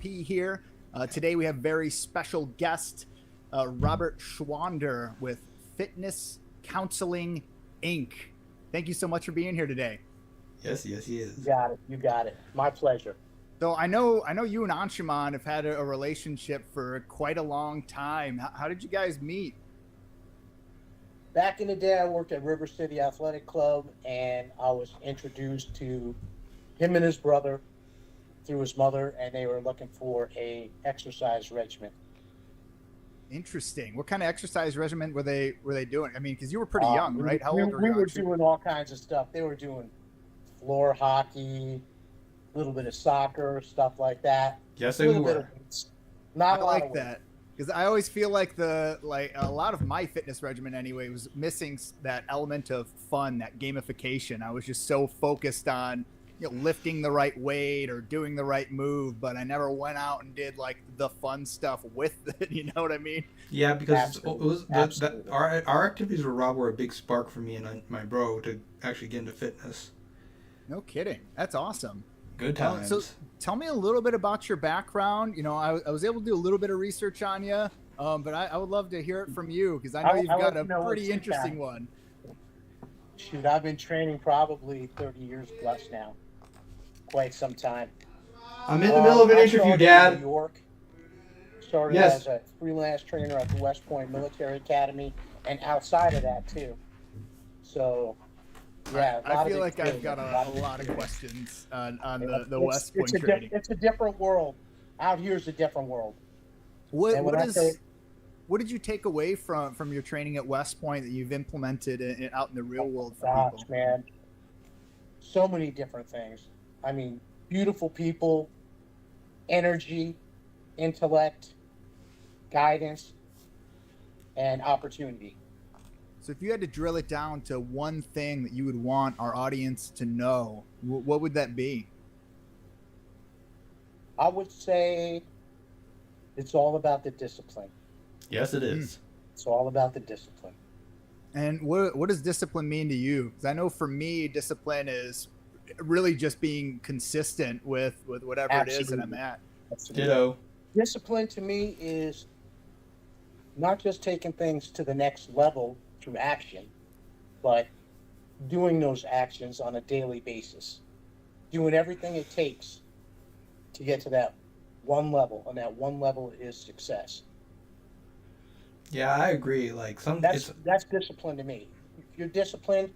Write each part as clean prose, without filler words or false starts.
P here. Today we have very special guest, Robert Schwander with Fitness Counseling Inc. Thank you so much for being here today. Yes, he is. You got it. You got it. My pleasure. So I know you and Anshuman have had a relationship for quite a long time. How did you guys meet? Back in the day, I worked at River City Athletic Club, and I was introduced to him and his brother through his mother, and they were looking for a exercise regimen. Interesting. What kind of exercise regimen were they doing? I mean, because you were pretty young, right? How old were we you? were doing all kinds of stuff. They were doing floor hockey, a little bit of soccer, stuff like that. Yes, they were. Not I a lot like of that because I always feel like a lot of my fitness regimen anyway was missing that element of fun, that gamification. I was just so focused on lifting the right weight or doing the right move, but I never went out and did like the fun stuff with it. You know what I mean? Yeah, because Absolutely. our activities with Rob were a big spark for me and my bro to actually get into fitness. No kidding. That's awesome. Good times. So tell me a little bit about your background. I was able to do a little bit of research on you, but I would love to hear it from you because I know you've got a pretty interesting one. Shoot, I've been training probably 30 years plus now. Quite some time. I'm in the middle of an interview, in Dad. New York. Started as a freelance trainer at the West Point Military Academy, and outside of that too. So, yeah, I feel like I've got a lot of questions on the West Point training. It's a different world. Out here is a different world. What did you take away from your training at West Point that you've implemented out in the real world for people? Man, so many different things. I mean, beautiful people, energy, intellect, guidance, and opportunity. So if you had to drill it down to one thing that you would want our audience to know, what would that be? I would say it's all about the discipline. Yes, it is. It's all about the discipline. And what does discipline mean to you? Because I know for me, discipline is really just being consistent with whatever Absolutely. It is that I'm at. Ditto. Discipline to me is not just taking things to the next level through action, but doing those actions on a daily basis. Doing everything it takes to get to that one level, and that one level is success. Yeah, I agree. Like that's discipline to me. If you're disciplined,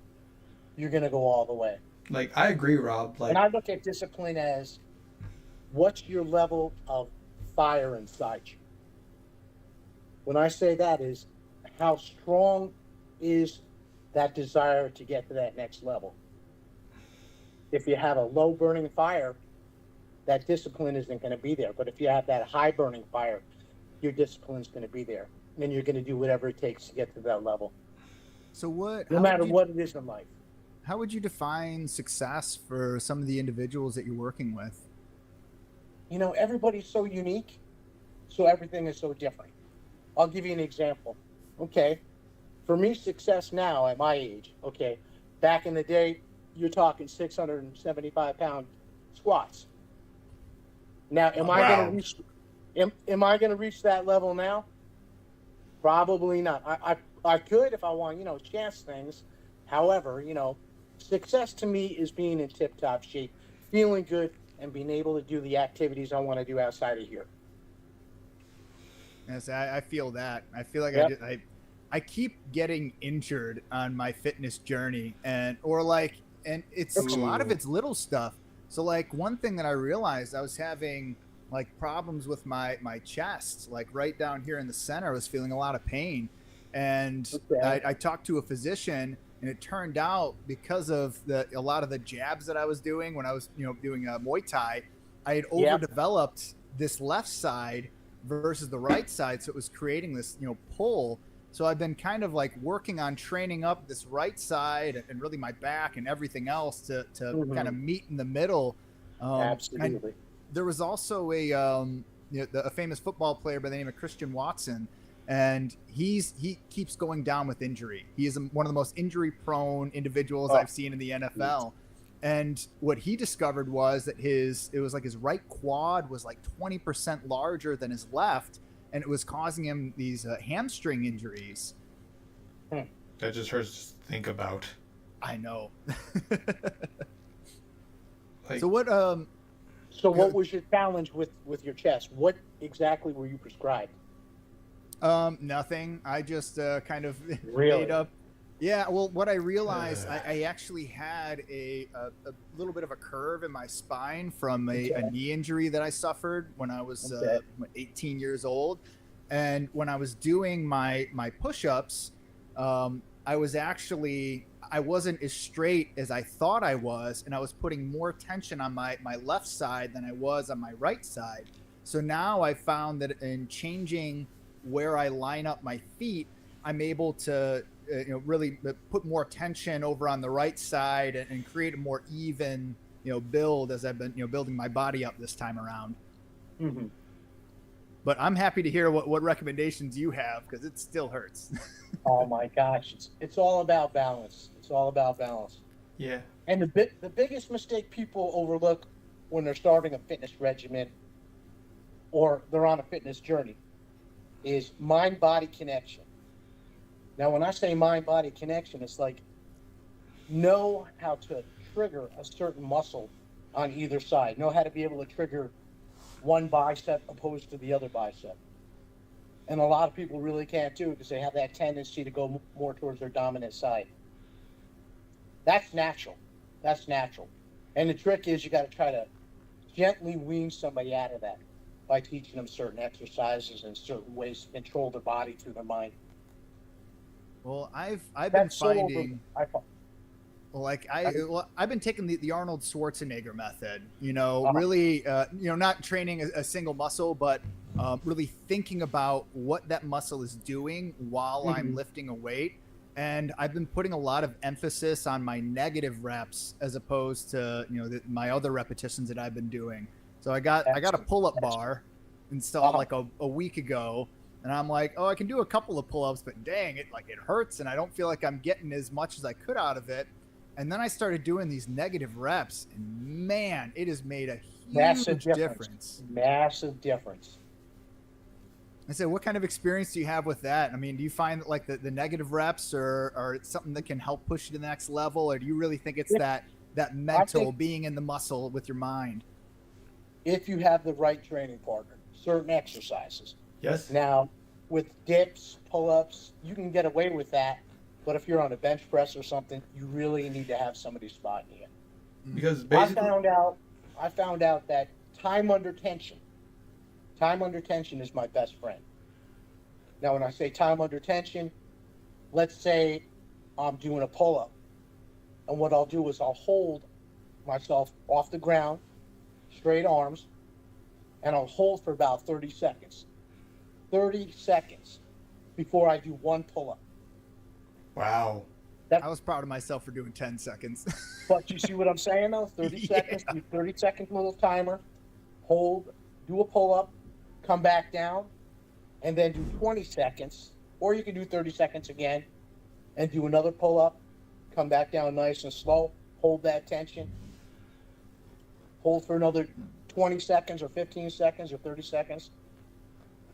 you're gonna go all the way. Like I agree, Rob. Like, and I look at discipline as what's your level of fire inside you. When I say that is how strong is that desire to get to that next level. If you have a low burning fire, that discipline isn't going to be there. But if you have that high burning fire, your discipline is going to be there. And then you're going to do whatever it takes to get to that level. So no matter what it is in life. How would you define success for some of the individuals that you're working with? Everybody's so unique, so everything is so different. I'll give you an example. Okay, for me, success now at my age, okay, back in the day, you're talking 675-pound squats. Now, am I going to reach that level now? Probably not. I could if I want, chance things. However, success to me is being in tip-top shape, feeling good, and being able to do the activities I want to do outside of here. Yes, I feel that. I feel like I keep getting injured on my fitness journey, and it's a lot of it's little stuff. So like one thing that I realized, I was having like problems with my chest, like right down here in the center. I was feeling a lot of pain, and I talked to a physician. And it turned out because of a lot of the jabs that I was doing when I was, doing Muay Thai, I had overdeveloped this left side versus the right side. So it was creating this, pull. So I've been kind of like working on training up this right side and really my back and everything else to kind of meet in the middle. Absolutely. There was also a famous football player by the name of Christian Watson. And he keeps going down with injury. He is one of the most injury-prone individuals I've seen in the NFL. And what he discovered was that it was like his right quad was like 20% larger than his left, and it was causing him these hamstring injuries. That just hurts to think about. I know. Like, So what? So what was your challenge with your chest? What exactly were you prescribed? Nothing. I just kind of Really? made up. Yeah. Well, what I realized, I actually had a little bit of a curve in my spine from a knee injury that I suffered when I was 18 years old, and when I was doing my push-ups, I wasn't as straight as I thought I was, and I was putting more tension on my left side than I was on my right side. So now I found that in changing where I line up my feet, I'm able to really put more tension over on the right side and create a more even build as I've been building my body up this time around. Mm-hmm. But I'm happy to hear what recommendations you have, because it still hurts. Oh my gosh, it's all about balance. It's all about balance. yeah. And the biggest mistake people overlook when they're starting a fitness regimen or they're on a fitness journey is mind-body connection. Now, when I say mind-body connection, it's like know how to trigger a certain muscle on either side. Know how to be able to trigger one bicep opposed to the other bicep. And a lot of people really can't do it because they have that tendency to go more towards their dominant side. That's natural. That's natural. And the trick is you got to try to gently wean somebody out of that by teaching them certain exercises and certain ways to control their body through their mind. Well, I've been That's so finding. I've been taking the Arnold Schwarzenegger method, really, not training a single muscle, but really thinking about what that muscle is doing while I'm lifting a weight. And I've been putting a lot of emphasis on my negative reps as opposed to, my other repetitions that I've been doing. So I got a pull-up bar installed like a week ago. And I'm like, I can do a couple of pull-ups, but dang, it hurts, and I don't feel like I'm getting as much as I could out of it. And then I started doing these negative reps, and man, it has made a huge difference. Massive difference. I said, what kind of experience do you have with that? I mean, do you find that like the negative reps are something that can help push you to the next level, or do you really think it's that mental being in the muscle with your mind? If you have the right training partner, certain exercises. Yes. Now, with dips, pull-ups, you can get away with that. But if you're on a bench press or something, you really need to have somebody spotting you. Because basically, I found out that time under tension is my best friend. Now, when I say time under tension, let's say I'm doing a pull-up, and what I'll do is I'll hold myself off the ground, straight arms, and I'll hold for about 30 seconds. 30 seconds before I do one pull-up. wow. I was proud of myself for doing 10 seconds. But you see what I'm saying, though? 30 seconds, do 30-second little timer, hold, do a pull-up, come back down, and then do 20 seconds. Or you can do 30 seconds again and do another pull-up, come back down nice and slow, hold that tension, hold for another 20 seconds or 15 seconds or 30 seconds,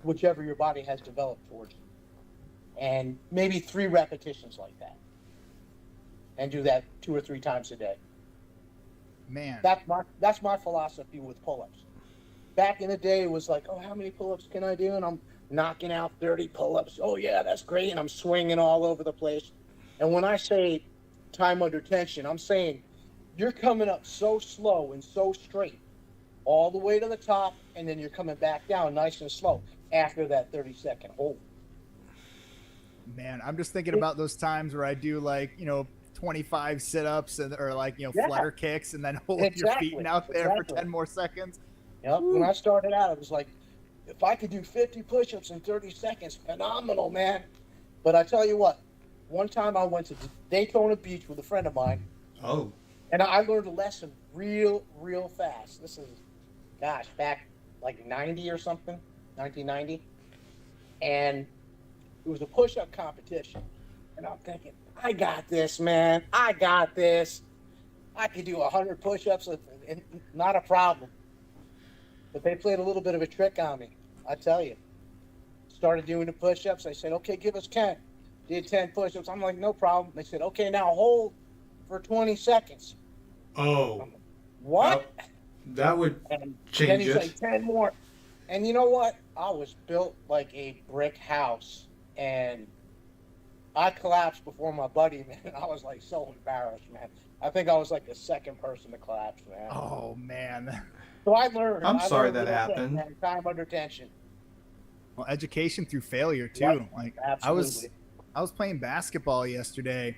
whichever your body has developed towards you. And maybe 3 repetitions like that. And do that 2 or 3 times a day. Man. That's my philosophy with pull-ups. Back in the day, it was like, how many pull-ups can I do? And I'm knocking out 30 pull-ups. Oh, yeah, that's great. And I'm swinging all over the place. And when I say time under tension, I'm saying you're coming up so slow and so straight all the way to the top, and then you're coming back down nice and slow after that 30-second hold. Man, I'm just thinking about those times where I do 25 sit-ups or flutter kicks and then hold your feet out there for 10 more seconds. Yep. When I started out, it was like, if I could do 50 push-ups in 30 seconds, phenomenal, man. But I tell you what, one time I went to Daytona Beach with a friend of mine. Oh. And I learned a lesson real fast. This is, back like 90 or something, 1990. And it was a push-up competition. And I'm thinking, I got this, man. I got this. I could do 100 push-ups, and not a problem. But they played a little bit of a trick on me, I tell you. Started doing the push-ups. I said, okay, give us 10. Did 10 push-ups. I'm like, no problem. They said, okay, now hold for 20 seconds. Oh. I'm like, what? That would And change then he's it. like, 10 more. And you know what? I was built like a brick house. And I collapsed before my buddy, man. I was like so embarrassed, man. I think I was like the second person to collapse, man. Oh man. So I learned. I'm I sorry learned that real quick, happened. man. Time under tension. Well, education through failure too. Right. Like Absolutely. I was playing basketball yesterday,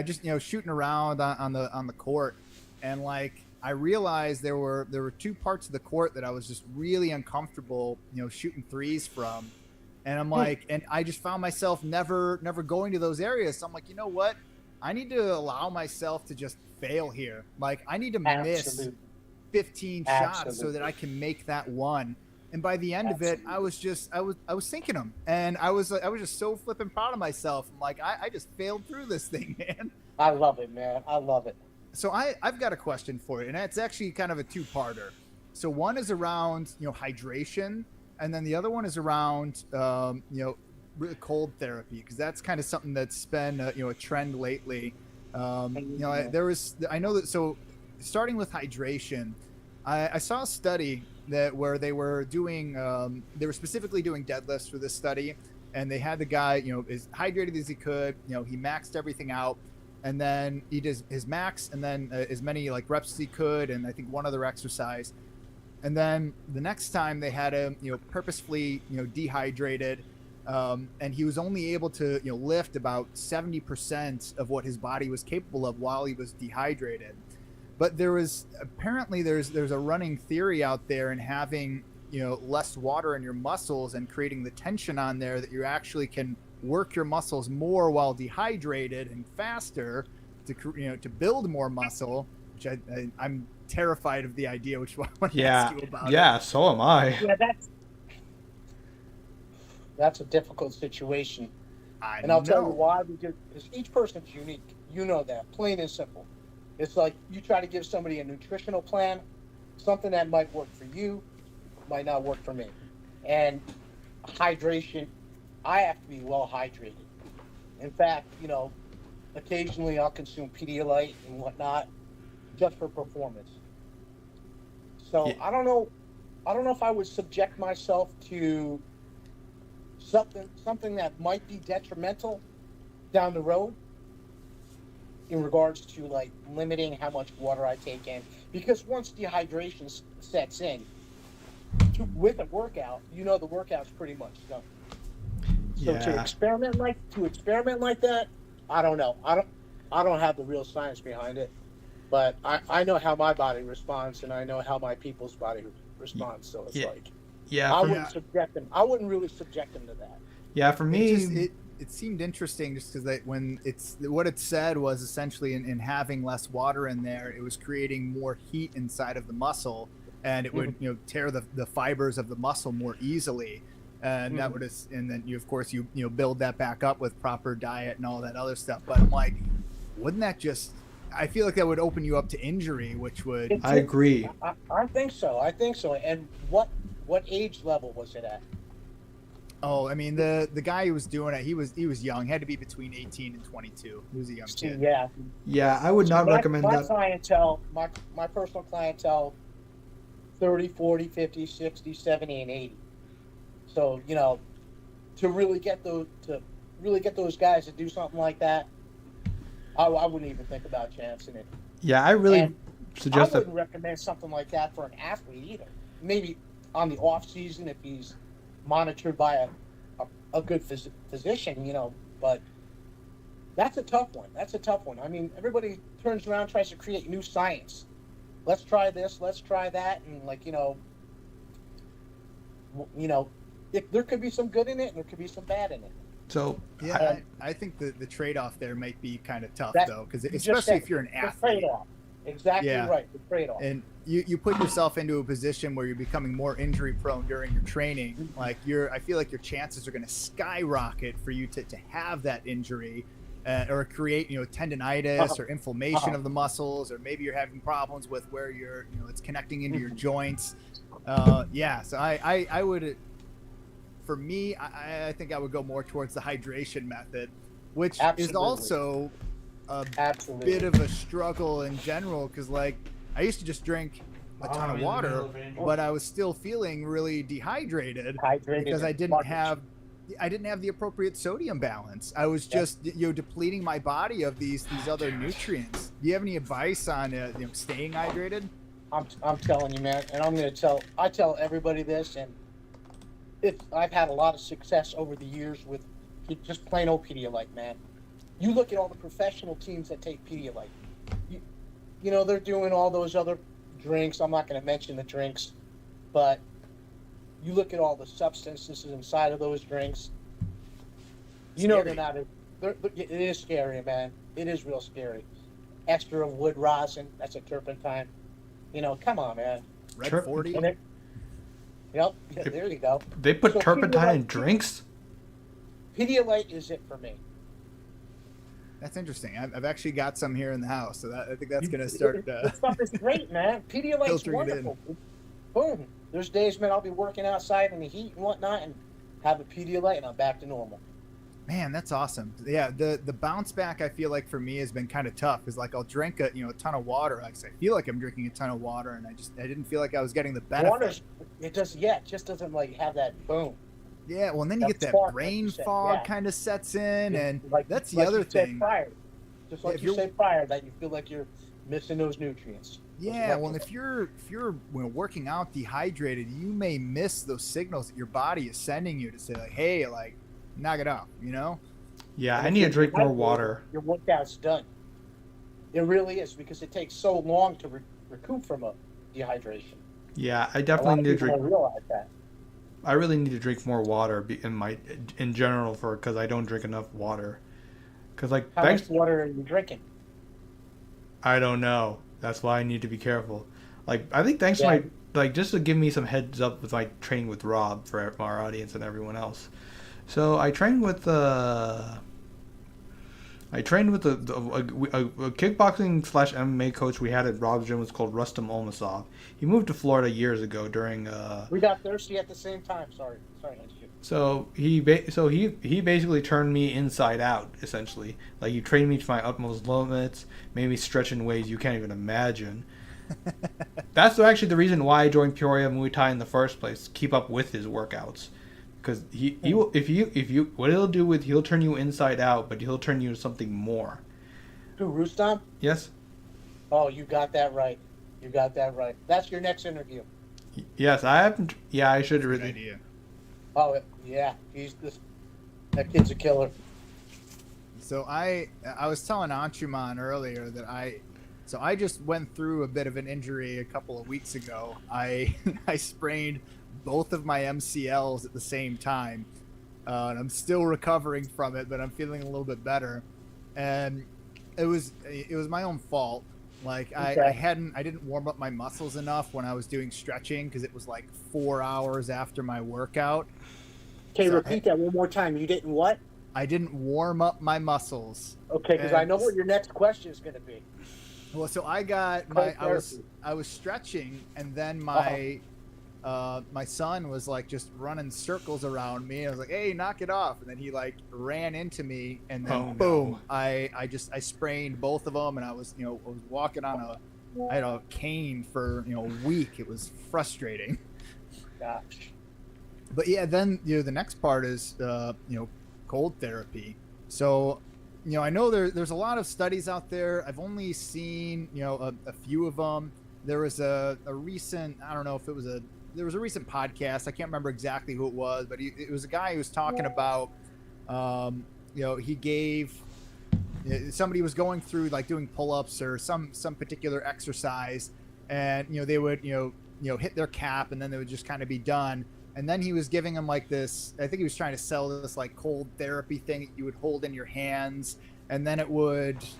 just shooting around on the court, and like I realized there were two parts of the court that I was just really uncomfortable, shooting threes from, and I'm like, and I just found myself never going to those areas. So I'm like, you know what? I need to allow myself to just fail here. Like I need to miss Absolutely. 15 shots so Absolutely. that I can make that one. And by the end of it, I was sinking them, and I was just so flipping proud of myself. I'm like, I just failed through this thing, man. I love it, man. I love it. So I've got a question for you, and it's actually kind of a two-parter. So one is around hydration, and then the other one is around really cold therapy, because that's kind of something that's been a trend lately. I know that. So starting with hydration, I saw a study where they were doing they were specifically doing deadlifts for this study, and they had the guy as hydrated as he could. He maxed everything out, and then he does his max, and then as many like reps as he could, and I think one other exercise, and then the next time they had him purposefully dehydrated, and he was only able to lift about 70% of what his body was capable of while he was dehydrated. But there's a running theory out there in having less water in your muscles and creating the tension on there, that you actually can work your muscles more while dehydrated and faster to build more muscle, which I'm terrified of the idea, which I want to ask you about. Yeah, so am I. Yeah, that's a difficult situation. And I'll tell you why. Because each person's unique. You know that, plain and simple. It's like you try to give somebody a nutritional plan, something that might work for you, might not work for me. And hydration, I have to be well hydrated. In fact, occasionally I'll consume Pedialyte and whatnot just for performance. So Yeah. I don't know if I would subject myself to something that might be detrimental down the road, in regards to like limiting how much water I take in, because once dehydration sets in with a workout, the workout's pretty much done. So Yeah. to experiment like that, I don't know. I don't have the real science behind it, but I know how my body responds, and I know how my people's body responds. So it's I wouldn't really subject them to that. Yeah, for me, It seemed interesting just because when what it said was essentially in having less water in there, it was creating more heat inside of the muscle, and it would tear the fibers of the muscle more easily, and that would and then you of course build that back up with proper diet and all that other stuff. But I'm like, wouldn't that just? I feel like that would open you up to injury, which would. I agree. I think so. And what age level was it at? Oh, I mean the guy who was doing it, he was young. He had to be between 18 and 22. He was a young kid. Yeah. Yeah, I would not recommend my that. clientele, my personal clientele, 30, 40, 50, 60, 70, and 80. So, to really get those guys to do something like that, I wouldn't even think about chancing it. Yeah, I really And suggest I that. wouldn't recommend something like that for an athlete either. Maybe on the off season if he's monitored by a good physician, but that's a tough one. I mean, everybody turns around, tries to create new science. Let's try this, let's try that, and there could be some good in it and there could be some bad in it. So Yeah, I think the trade-off there might be kind of tough though, because You just especially said if you're an the athlete. trade-off. Exactly Yeah. right, the trade-off. And you put yourself into a position where you're becoming more injury prone during your training. Like I feel like your chances are going to skyrocket for you to have that injury. or create, tendinitis or inflammation of the muscles, or maybe you're having problems with where it's connecting into your joints. So I would, for me, I think I would go more towards the hydration method, which is also a bit of a struggle in general, because like I used to just drink a ton of water, but I was still feeling really dehydrated because I didn't have the appropriate sodium balance. I was just depleting my body of these other nutrients. Do you have any advice on staying hydrated? I'm telling you, man, and I tell everybody this, and I've had a lot of success over the years with just plain old Pedialyte, man. You look at all the professional teams that take Pedialyte. They're doing all those other drinks. I'm not going to mention the drinks, but you look at all the substances inside of those drinks. They're not. It is scary, man. It is real scary. Ester of wood rosin. That's a turpentine. Come on, man. Red 40. Yep. There you go. They put turpentine in drinks? Pedialyte is it for me. That's interesting. I've actually got some here in the house, so I think that's going to start. This stuff is great, man. Pedialyte's wonderful. Boom. There's days, man, I'll be working outside in the heat and whatnot, and have a Pedialyte, and I'm back to normal. Man, that's awesome. Yeah, the bounce back, I feel like for me has been kind of tough, because like I'll drink a ton of water. Like I feel like I'm drinking a ton of water, and I didn't feel like I was getting the benefit. It just doesn't like have that boom. Yeah, well, and then you get that brain fog kind of sets in, and that's the other thing. Just like you said prior, that you feel like you're missing those nutrients. Yeah, well, if you're working out dehydrated, you may miss those signals that your body is sending you to say like, hey, like, knock it off, Yeah, I need to drink more water. Your workout's done. It really is, because it takes so long to recoup from a dehydration. Yeah, I definitely need to drink. Realize that. I really need to drink more water in general because I don't drink enough water. Because like how much water are you drinking? I don't know. That's why I need to be careful. Like I think thanks to just to give me some heads up with my training with Rob for our audience and everyone else. So I trained with a kickboxing / MMA coach we had at Rob's gym was called Rustam Olmasov. He moved to Florida years ago during. We got thirsty at the same time. Sorry. So he basically turned me inside out essentially. Like he trained me to my utmost limits, made me stretch in ways you can't even imagine. That's actually the reason why I joined Peoria Muay Thai in the first place. Keep up with his workouts. Because he will, if you what he'll turn you inside out, but he'll turn you into something more. Who, Rustam? Yes. Oh, you got that right. That's your next interview. Yes, I haven't. Yeah, I should really. Good idea. Oh yeah, that kid's a killer. So I was telling Anshuman earlier that I just went through a bit of an injury a couple of weeks ago. I sprained both of my MCLs at the same time, and I'm still recovering from it, but I'm feeling a little bit better. And it was my own fault. Like I didn't warm up my muscles enough when I was doing stretching, because it was like 4 hours after my workout. Okay, so repeat that one more time. You didn't what? I didn't warm up my muscles. Okay, because I know what your next question is going to be. Well, so I was stretching, and then my son was like just running circles around me. I was like, "Hey, knock it off!" And then he like ran into me, and then boom! No. I sprained both of them, and I was walking on I had a cane for a week. It was frustrating. Gosh. But yeah, then the next part is cold therapy. So I know there's a lot of studies out there. I've only seen a few of them. There was a recent, I don't know if it was there was a recent podcast. I can't remember exactly who it was, but it was a guy who was talking about he gave somebody was going through like doing pull-ups or some particular exercise, and they would hit their cap, and then they would just kind of be done. And then he was giving them like this, I think he was trying to sell this like cold therapy thing that you would hold in your hands. And then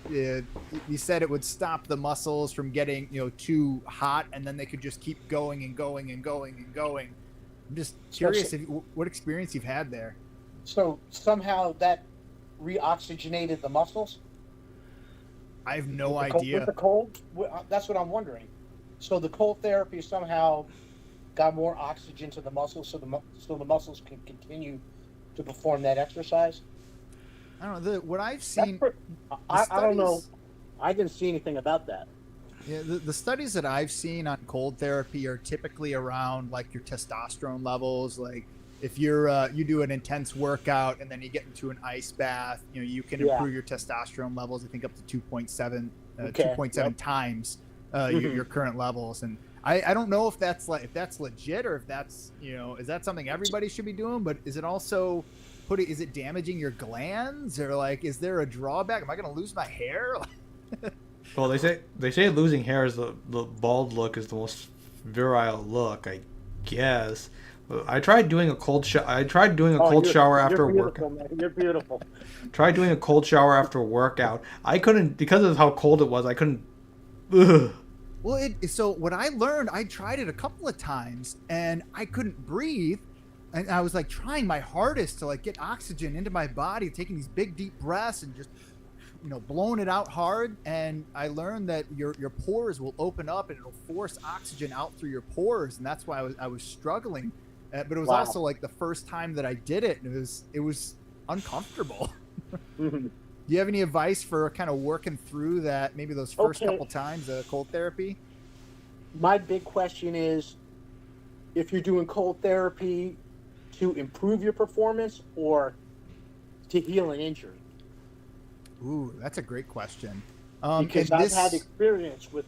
he said it would stop the muscles from getting, too hot. And then they could just keep going and going and going and going. I'm just curious what experience you've had there. So somehow that reoxygenated the muscles? I have no With idea. the cold? That's what I'm wondering. So the cold therapy somehow got more oxygen to the muscles, so the muscles can continue to perform that exercise. I don't know. What I've That's seen, I don't know. studies, I didn't see anything about that. yeah, the studies that I've seen on cold therapy are typically around like your testosterone levels. Like if you do an intense workout and then you get into an ice bath, you can Yeah. improve your testosterone levels. I think up to 2.7, Okay. 2.7 Yep. times Mhm. your current levels. And I don't know if that's legit or if that's is that something everybody should be doing. But is it also is it damaging your glands, or like is there a drawback? Am I going to lose my hair? Well, they say losing hair is the bald look is the most virile look, I guess. I tried doing a cold shower. I tried doing a cold shower after a You're workout. beautiful, man. You're beautiful. Tried doing a cold shower after a workout. I couldn't because of how cold it was. I couldn't. Ugh. Well, so what I learned, I tried it a couple of times and I couldn't breathe, and I was like trying my hardest to like get oxygen into my body, taking these big deep breaths and just blowing it out hard. And I learned that your pores will open up and it'll force oxygen out through your pores, and that's why I was struggling. But it was Wow. also like the first time that I did it, and it was uncomfortable. Mhm. Do you have any advice for kind of working through that? Maybe those first Okay. couple times of cold therapy. My big question is, if you're doing cold therapy to improve your performance or to heal an injury. Ooh, that's a great question. Because and I've had experience with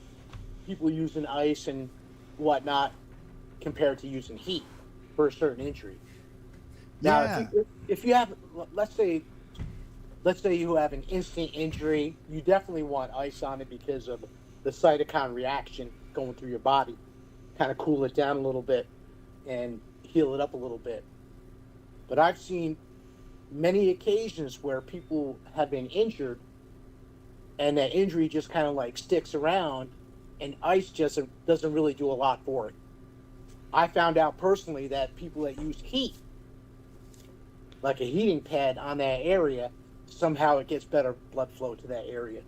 people using ice and whatnot compared to using heat for a certain injury. Now, yeah, if you have, let's say you have an instant injury, you definitely want ice on it because of the cytokine reaction going through your body, kind of cool it down a little bit and heal it up a little bit. But I've seen many occasions where people have been injured and that injury just kind of like sticks around, and ice just doesn't really do a lot for it. I found out personally that people that use heat, like a heating pad on that area, somehow it gets better blood flow to that area.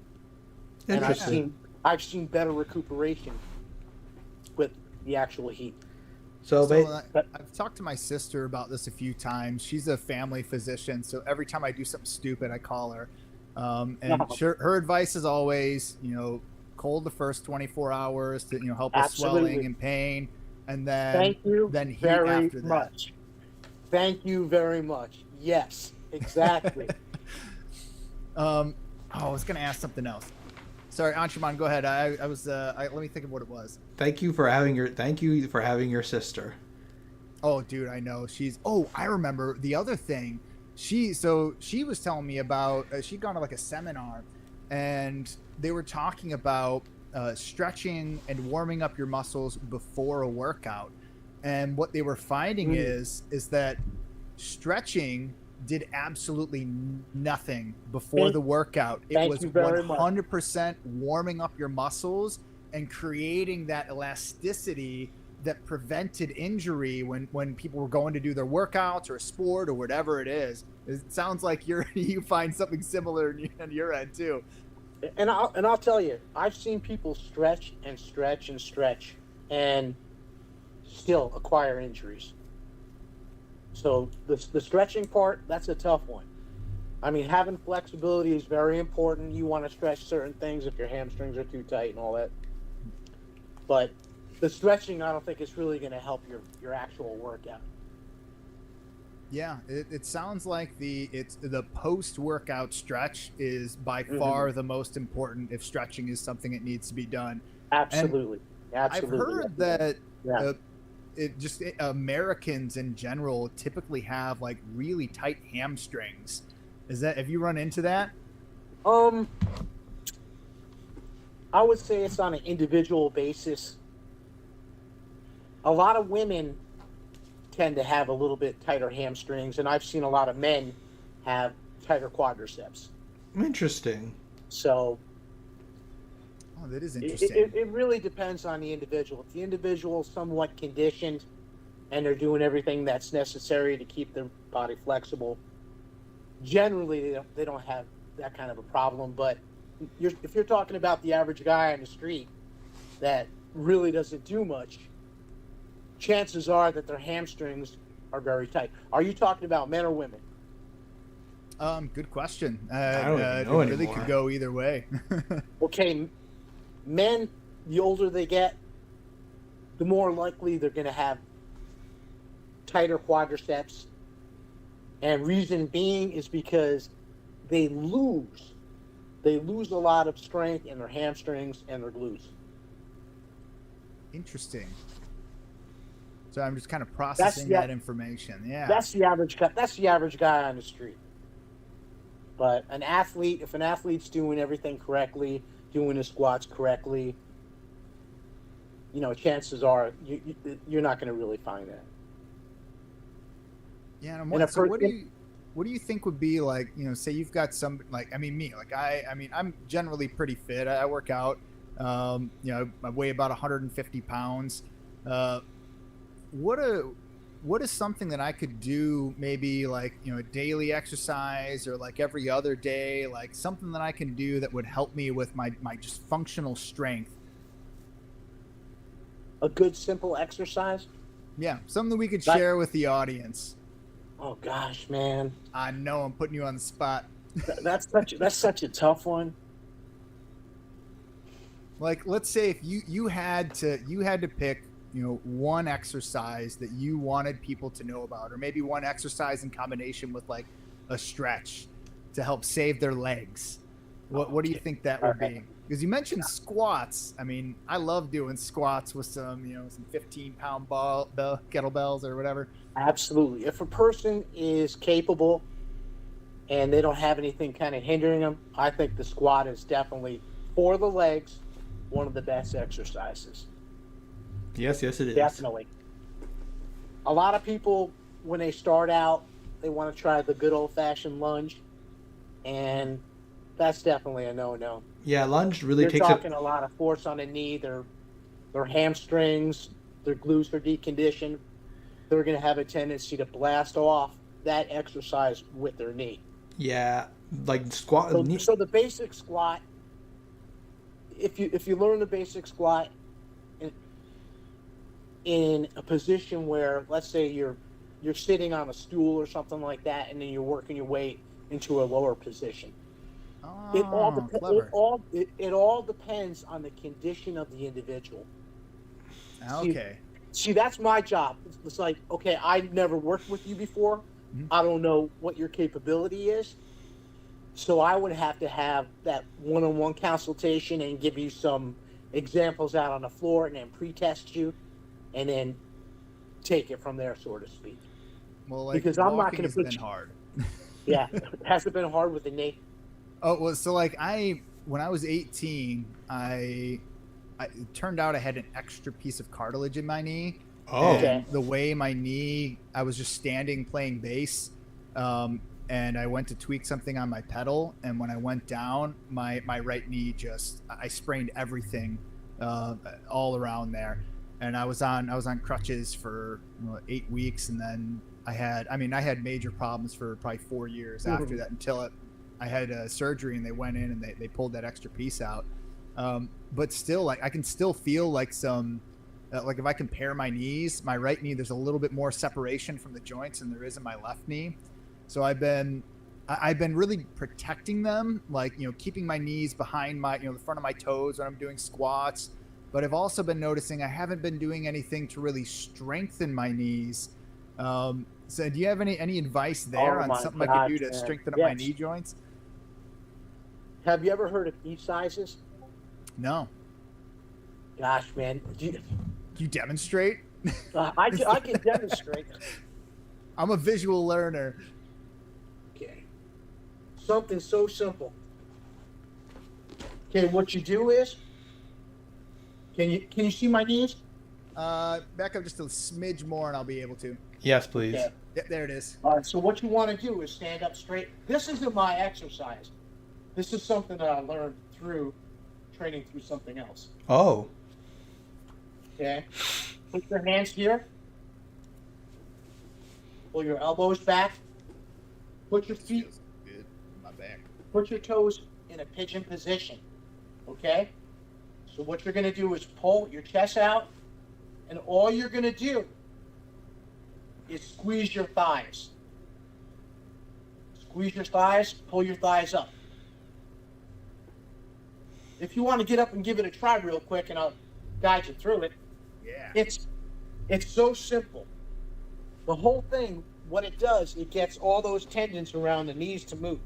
And Interesting. I've seen better recuperation with the actual heat. So, I've talked to my sister about this a few times. She's a family physician, so every time I do something stupid, I call her. And her advice is always, cold the first 24 hours to help with swelling and pain, and then heat after that. Thank you very much. Yes, exactly. I was gonna ask something else. Sorry, Anshuman, go ahead. Let me think of what it was. thank you for having your sister. Oh, dude, I know. I remember the other thing. She was telling me about, she'd gone to like a seminar, and they were talking about stretching and warming up your muscles before a workout. And what they were finding is that stretching did absolutely nothing before the workout. It was 100% warming up your muscles and creating that elasticity that prevented injury when people were going to do their workouts or a sport or whatever it is. It sounds like you find something similar on your end too. And I'll tell you, I've seen people stretch and stretch and stretch and still acquire injuries. So the stretching part, that's a tough one. I mean, having flexibility is very important. You want to stretch certain things if your hamstrings are too tight and all that. But the stretching, I don't think it's really going to help your actual workout. Yeah, it sounds like the post-workout stretch is by far the most important if stretching is something that needs to be done. Absolutely. I've heard that Americans in general typically have like really tight hamstrings. Have you run into that? I would say it's on an individual basis. A lot of women tend to have a little bit tighter hamstrings, and I've seen a lot of men have tighter quadriceps. Interesting. So that is interesting. It really depends on the individual. If the individual is somewhat conditioned and they're doing everything that's necessary to keep their body flexible, generally they don't have that kind of a problem. But if you're talking about the average guy on the street that really doesn't do much, chances are that their hamstrings are very tight. Are you talking about men or women? Good question. I don't even know it really anymore. could go either way. Okay, men, the older they get, the more likely they're going to have tighter quadriceps. And reason being is because they lose a lot of strength in their hamstrings and their glutes. Interesting. So I'm just kind of processing that information. Yeah. That's the average guy. That's the average guy on the street. But an athlete, if an athlete's doing everything correctly, doing his squats correctly, chances are you're not going to really find that. Yeah, and I'm wondering, so what do you think would be like, say you've got some, like, me, like I'm generally pretty fit. I work out, I weigh about 150 pounds. What is something that I could do, maybe like, a daily exercise or like every other day, like something that I can do that would help me with my just functional strength? A good simple exercise? Yeah, something we could share with the audience. Oh gosh, man. I know I'm putting you on the spot. That's such a tough one. Like, let's say if you had to pick, one exercise that you wanted people to know about, or maybe one exercise in combination with like a stretch to help save their legs. What do you think that would be? Because you mentioned squats. I mean, I love doing squats with some 15-pound kettlebells or whatever. Absolutely. If a person is capable and they don't have anything kind of hindering them, I think the squat is definitely, for the legs, one of the best exercises. Yes, it is. Definitely. A lot of people, when they start out, they want to try the good old-fashioned lunge, and that's definitely a no-no. Yeah, lunge really They're takes talking a lot of force on the knee. Their hamstrings, their glutes are deconditioned. They're going to have a tendency to blast off that exercise with their knee. Yeah, like squat. So the basic squat, if you learn the basic squat in a position where, let's say you're sitting on a stool or something like that, and then you're working your way into a lower position. Oh, It all depends on the condition of the individual. Okay. See, that's my job. It's like, okay, I've never worked with you before. Mm-hmm. I don't know what your capability is. So I would have to have that one-on-one consultation and give you some examples out on the floor, and then pre-test you, and then take it from there, so to speak. Well, like, because I'm not going to put been hard. Yeah, has it been hard with the knee? Oh, well, so like when I was 18, it turned out I had an extra piece of cartilage in my knee. Oh. And the way my knee, I was just standing playing bass, and I went to tweak something on my pedal, and when I went down, my right knee I sprained everything all around there, and I was on crutches for 8 weeks, and then I had major problems for probably 4 years after that, until I had surgery, and they went in and they pulled that extra piece out. But still, like, I can still feel like some, like if I compare my knees, my right knee, there's a little bit more separation from the joints than there is in my left knee. So I've been really protecting them, like, keeping my knees behind my, the front of my toes when I'm doing squats. But I've also been noticing I haven't been doing anything to really strengthen my knees. So do you have any advice there on something I could do to strengthen up my knee joints? Have you ever heard of knee sizes? No. Gosh, man. Do you demonstrate? I can demonstrate. I'm a visual learner. Okay. Something so simple. Okay, what you do is, can you see my knees? Back up just a smidge more and I'll be able to. Yes, please. Okay. Yeah, there it is. All right, so what you want to do is stand up straight. This isn't my exercise. This is something that I learned through training through something else. Oh. Okay. Put your hands here. Pull your elbows back. Put your feet back. Put your toes in a pigeon position, okay? So what you're going to do is pull your chest out, and all you're going to do is squeeze your thighs. Squeeze your thighs, pull your thighs up. If you want to get up and give it a try real quick, and I'll guide you through it. Yeah. It's so simple. The whole thing, what it does, it gets all those tendons around the knees to move.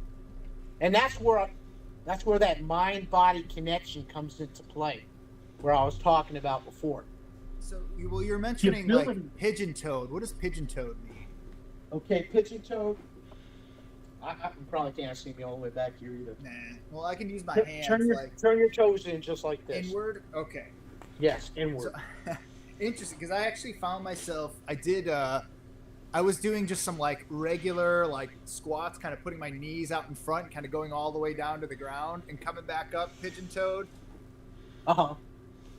And that's where that mind-body connection comes into play, where I was talking about before. So, you're mentioning like pigeon-toed. What does pigeon-toed mean? Okay, pigeon-toed. I probably can't see me all the way back here either. Nah. Well, I can use my hands. Turn your toes in just like this. Inward? Okay. Yes, inward. So, interesting, because I actually found myself, I was doing just some like regular like squats, kind of putting my knees out in front, kind of going all the way down to the ground and coming back up pigeon-toed. Uh-huh.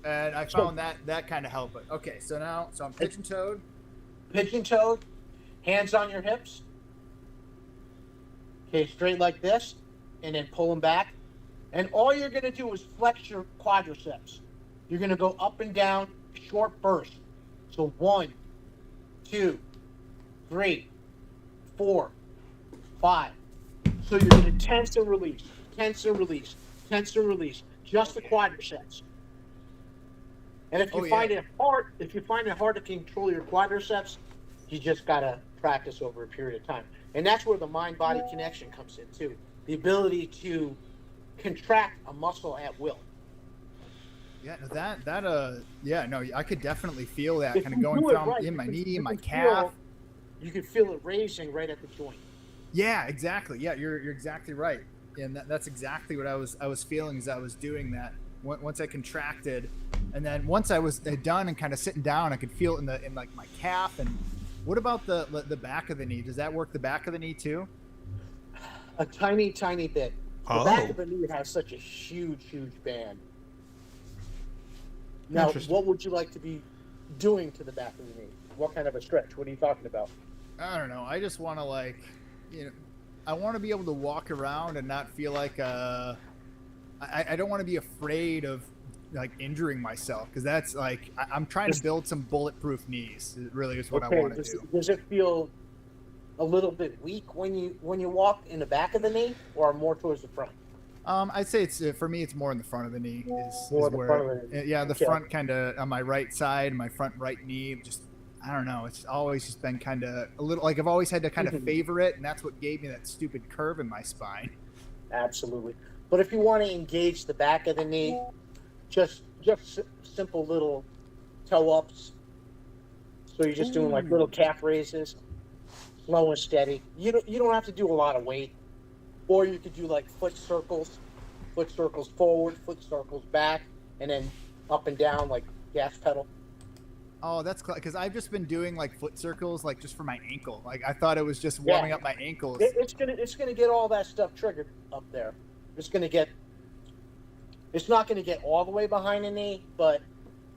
And I found that kind of helped. But okay, so I'm pigeon-toed. Pigeon-toed, hands on your hips. Okay, straight like this, and then pull them back. And all you're going to do is flex your quadriceps. You're going to go up and down, short burst. So 1, 2, 3, 4, 5. So you're going to tense and release, tense and release, tense and release. Just the quadriceps. And if you find it hard to control your quadriceps, you just got to practice over a period of time. And that's where the mind-body connection comes in too. The ability to contract a muscle at will. Yeah, I could definitely feel that kind of going from in my knee, in my calf. You can feel it raising right at the joint. Yeah, exactly. Yeah, you're exactly right. And that's exactly what I was feeling as I was doing that. Once I contracted, and then once I was done and kind of sitting down, I could feel it in like my calf. And what about the back of the knee? Does that work the back of the knee too? A tiny, tiny bit. The back of the knee has such a huge, huge band. Now, what would you like to be doing to the back of the knee? What kind of a stretch? What are you talking about? I don't know. I just want to I want to be able to walk around and not feel like I don't want to be afraid of like injuring myself, because that's like I'm trying to build some bulletproof knees. It really is what I want to do. Does it feel a little bit weak when you walk in the back of the knee, or more towards the front? I'd say for me it's more in the front of the knee. The Okay. front kind of on my right side, my front right knee. Just I don't know. It's always just been kind of a little like I've always had to kind of favor it, and that's what gave me that stupid curve in my spine. Absolutely. But if you want to engage the back of the knee, just simple little toe ups. So you're just doing like little calf raises, slow and steady. You don't have to do a lot of weight, or you could do like foot circles forward, foot circles back, and then up and down like gas pedal. Oh, that's because I've just been doing like foot circles, like just for my ankle. Like I thought it was just warming up my ankles. It's gonna get all that stuff triggered up there. It's not gonna get all the way behind the knee, but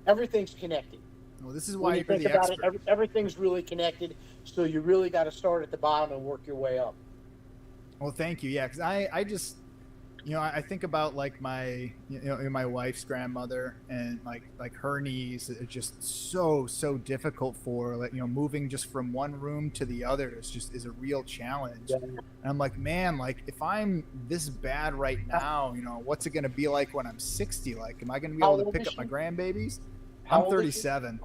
everything's connected. Well, this is why you're the expert. Everything's really connected. So you really got to start at the bottom and work your way up. Well, thank you. Yeah, because I just, I think about like my, my wife's grandmother, and like her knees are just so difficult for her. Like, moving just from one room to the other is a real challenge. Yeah. And I'm like, man, like if I'm this bad right now, what's it gonna be like when I'm 60? Like, am I gonna be able to pick up my grandbabies? I'm 37.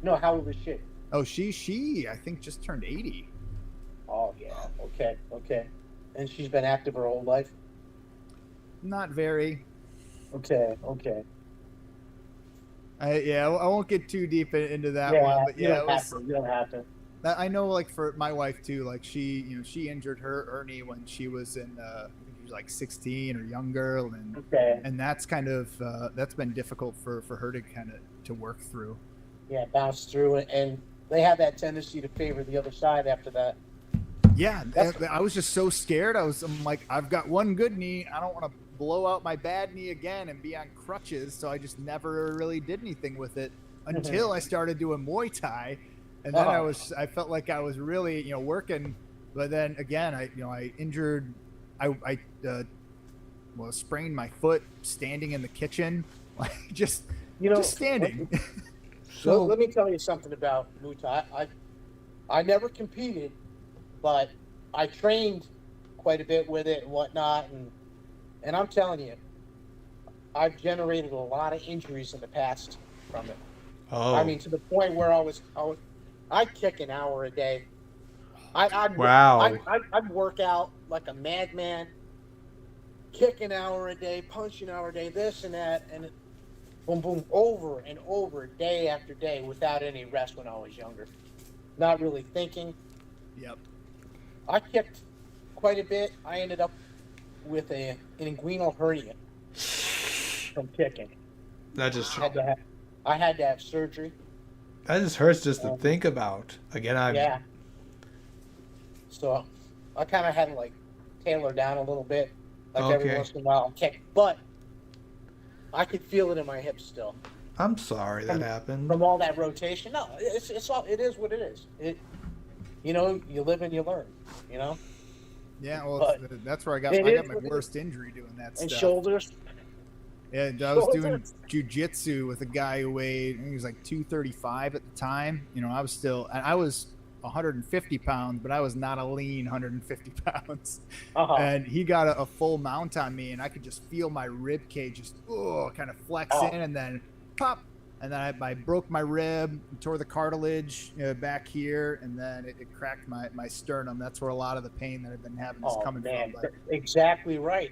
No, how old is she? Oh, she I think just turned 80. Oh yeah. Okay. And she's been active her whole life? Not very. Okay. I won't get too deep into that one, but you don't have to. I know, like for my wife too, like she injured her knee when she was in, I think she was like 16 or younger, and that's kind of that's been difficult for her to kind of to work through. Yeah, bounce through it, and they have that tendency to favor the other side after that. Yeah, I was just so scared. I'm like, I've got one good knee. I don't want to blow out my bad knee again and be on crutches. So I just never really did anything with it until I started doing Muay Thai, and then I felt like I was really working. But then again, I injured well, sprained my foot standing in the kitchen, like just standing. So let me tell you something about Muay Thai. I never competed, but I trained quite a bit with it and whatnot, and I'm telling you, I've generated a lot of injuries in the past from it. Oh. I mean, to the point where I'd kick an hour a day. Wow. I'd work out like a madman, kick an hour a day, punch an hour a day, this and that, and boom, boom, over and over, day after day, without any rest when I was younger. Not really thinking. Yep. I kicked quite a bit. I ended up with an inguinal hernia from kicking. That just I had to have surgery. That just hurts just to think about. Again, Yeah. So I kind of had to like tailor down a little bit, like every once in a while I kick, but I could feel it in my hips still. I'm sorry that happened. From all that rotation. No, it's all, it is what it is. You live and you learn, Yeah, well, But that's where I got my worst injury doing that And stuff. shoulders. Yeah, I was doing jujitsu with a guy who weighed, I think he was like 235 at the time. I was 150 pounds, but I was not a lean 150 pounds. And he got a full mount on me, and I could just feel my rib cage just kind of flex in, and then pop. And then I broke my rib, tore the cartilage back here, and then it cracked my sternum. That's where a lot of the pain that I've been having is coming from. But, exactly right.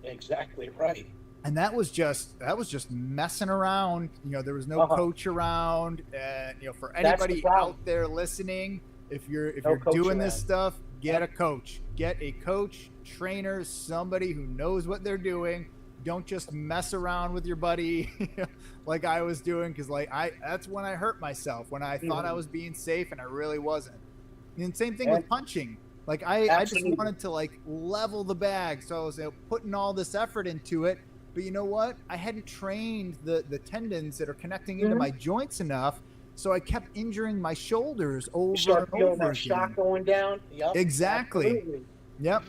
Exactly right. and that was just messing around. There was no coach around. And for anybody out there listening, if you're doing this stuff, get a coach. Get a coach, trainer, somebody who knows what they're doing. Don't just mess around with your buddy like I was doing, because that's when I hurt myself, when I thought I was being safe and I really wasn't. And same thing with punching. Like I just wanted to level the bag, so I was putting all this effort into it. But you know what? I hadn't trained the tendons that are connecting into my joints enough, so I kept injuring my shoulders over start and feeling over that again. shock going down. Yep, Exactly. absolutely. Yep.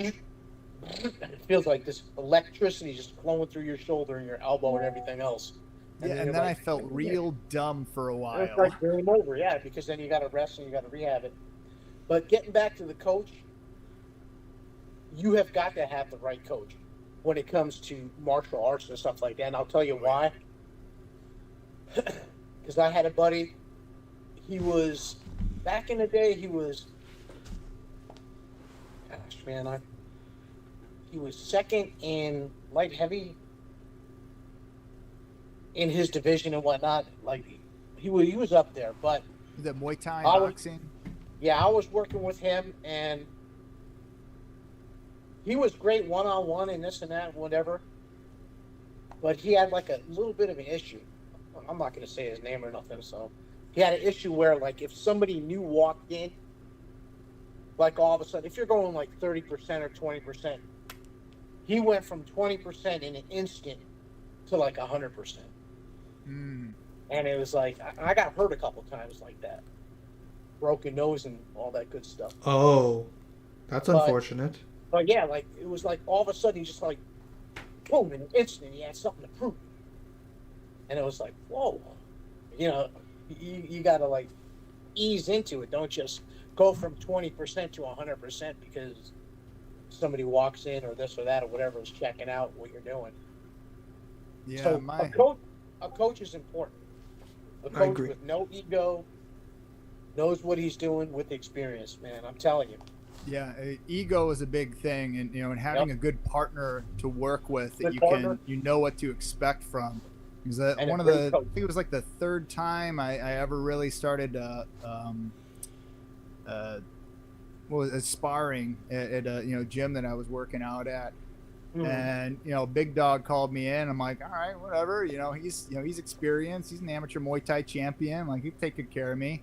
It feels like this electricity just flowing through your shoulder and your elbow and everything else. And then I felt real dumb for a while. It's like game over, because then you got to rest and you got to rehab it. But getting back to the coach, you have got to have the right coach when it comes to martial arts and stuff like that. And I'll tell you why. Because I had a buddy, back in the day, he was second in light heavy in his division and whatnot. Like he was up there, but the Muay Thai boxing. I was working with him, and he was great one-on-one and this and that and whatever. But he had a little bit of an issue. I'm not going to say his name or nothing. So he had an issue where if somebody new walked in, all of a sudden, if you're going 30% or 20%, he went from 20% in an instant to 100%. And it was I got hurt a couple times like that. Broken nose and all that good stuff. Oh, that's unfortunate. But yeah, it was all of a sudden he just boom, in an instant he had something to prove. And it was whoa. You got to ease into it. Don't just go from 20% to 100% because somebody walks in or this or that or whatever is checking out what you're doing. Yeah, so a coach is important. A coach with no ego, knows what he's doing with experience, man. I'm telling you. Yeah, ego is a big thing, and having a good partner to work with that you know what to expect from. Because I think it was the third time I ever really started sparring at a gym that I was working out at. And Big Dog called me in. I'm like, all right, whatever. He's experienced. He's an amateur Muay Thai champion. He'd take good care of me.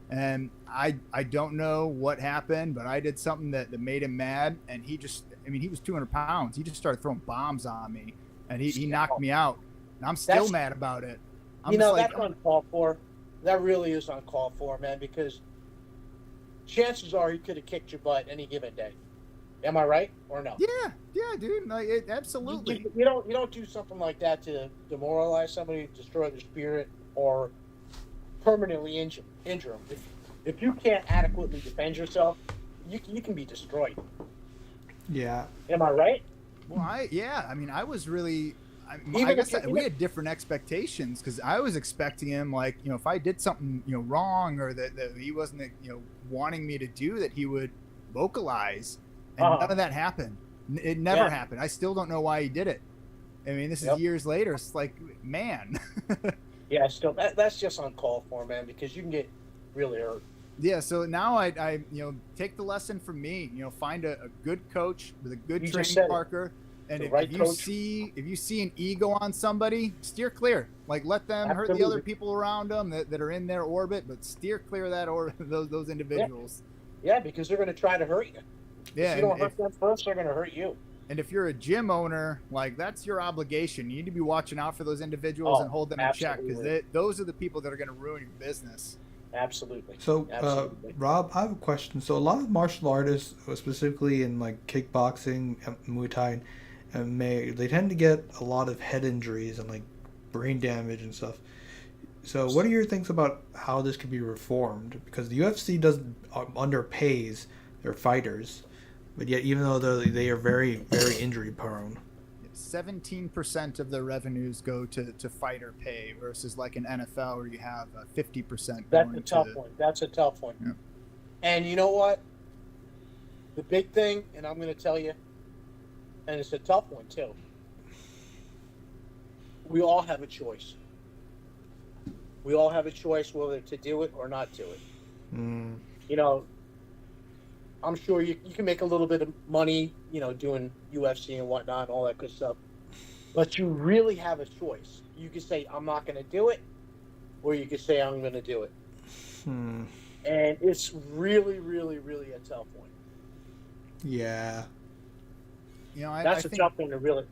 And I don't know what happened, but I did something that made him mad. And he was 200 pounds. He just started throwing bombs on me, and he knocked me out. And I'm still mad about it. That's uncalled for. That really is uncalled for, man. Because chances are he could have kicked your butt any given day. Am I right or no? Yeah, dude. Like, absolutely. You don't do something like that to demoralize somebody, destroy their spirit, or permanently injure them. If you can't adequately defend yourself, you can be destroyed. Yeah. Am I right? Well, I mean, I was really. I Even guess if you- we had different expectations because I was expecting him, like, if I did something, wrong, or that he wasn't, wanting me to do, that he would vocalize, and none of that happened. It never happened. I still don't know why he did it. I mean, this is years later. It's like, man. Yeah, still that's just uncalled for, man, because you can get really hurt. Yeah, so now I take the lesson from me. Find a good coach with a good You just training said it. partner, and The if right you coach. see an ego on somebody, steer clear. Like, let them hurt the other Absolutely. people around them that are in their orbit, but steer clear of that or those individuals. Yeah, because they're going to try to hurt you. Yeah, If you don't and hurt them first, they're going to hurt you. if you're a gym owner, like, that's your obligation. You need to be watching out for those individuals and hold them in check, because absolutely. those are the people that are going to ruin your business. Absolutely. So, Absolutely. Rob, I have a question. So, a lot of martial artists, specifically in like kickboxing, Muay Thai, and they tend to get a lot of head injuries and like brain damage and stuff. So, what are your things about how this could be reformed? Because the UFC does underpays their fighters, but yet even though they are very very injury prone. 17% of their revenues go to fighter pay versus like an NFL where you have 50%. That's a tough one. That's a tough one. Yeah. And you know what? The big thing, and I'm going to tell you, and it's a tough one too. We all have a choice. We all have a choice whether to do it or not do it. Mm. I'm sure you can make a little bit of money, doing UFC and whatnot, all that good stuff. But you really have a choice. You can say, I'm not going to do it, or you can say, I'm going to do it. Hmm. And it's really, really, really a tough one. Yeah. That's a tough one to really.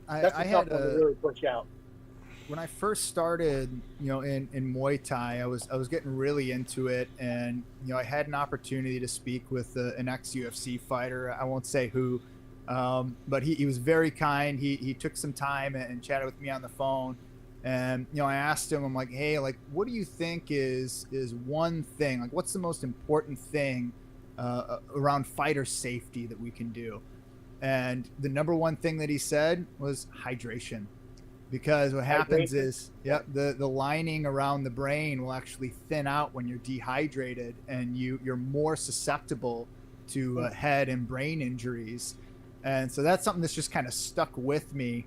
That's a tough one to really push out. When I first started, in Muay Thai, I was getting really into it, and I had an opportunity to speak with an ex-UFC fighter. I won't say who, but he was very kind. He took some time and chatted with me on the phone, and I asked him, I'm like, hey, like, what do you think is one thing, like, what's the most important thing around fighter safety that we can do? And the number one thing that he said was hydration. Because what happens is, the lining around the brain will actually thin out when you're dehydrated, and you're more susceptible to head and brain injuries. And so that's something that's just kind of stuck with me.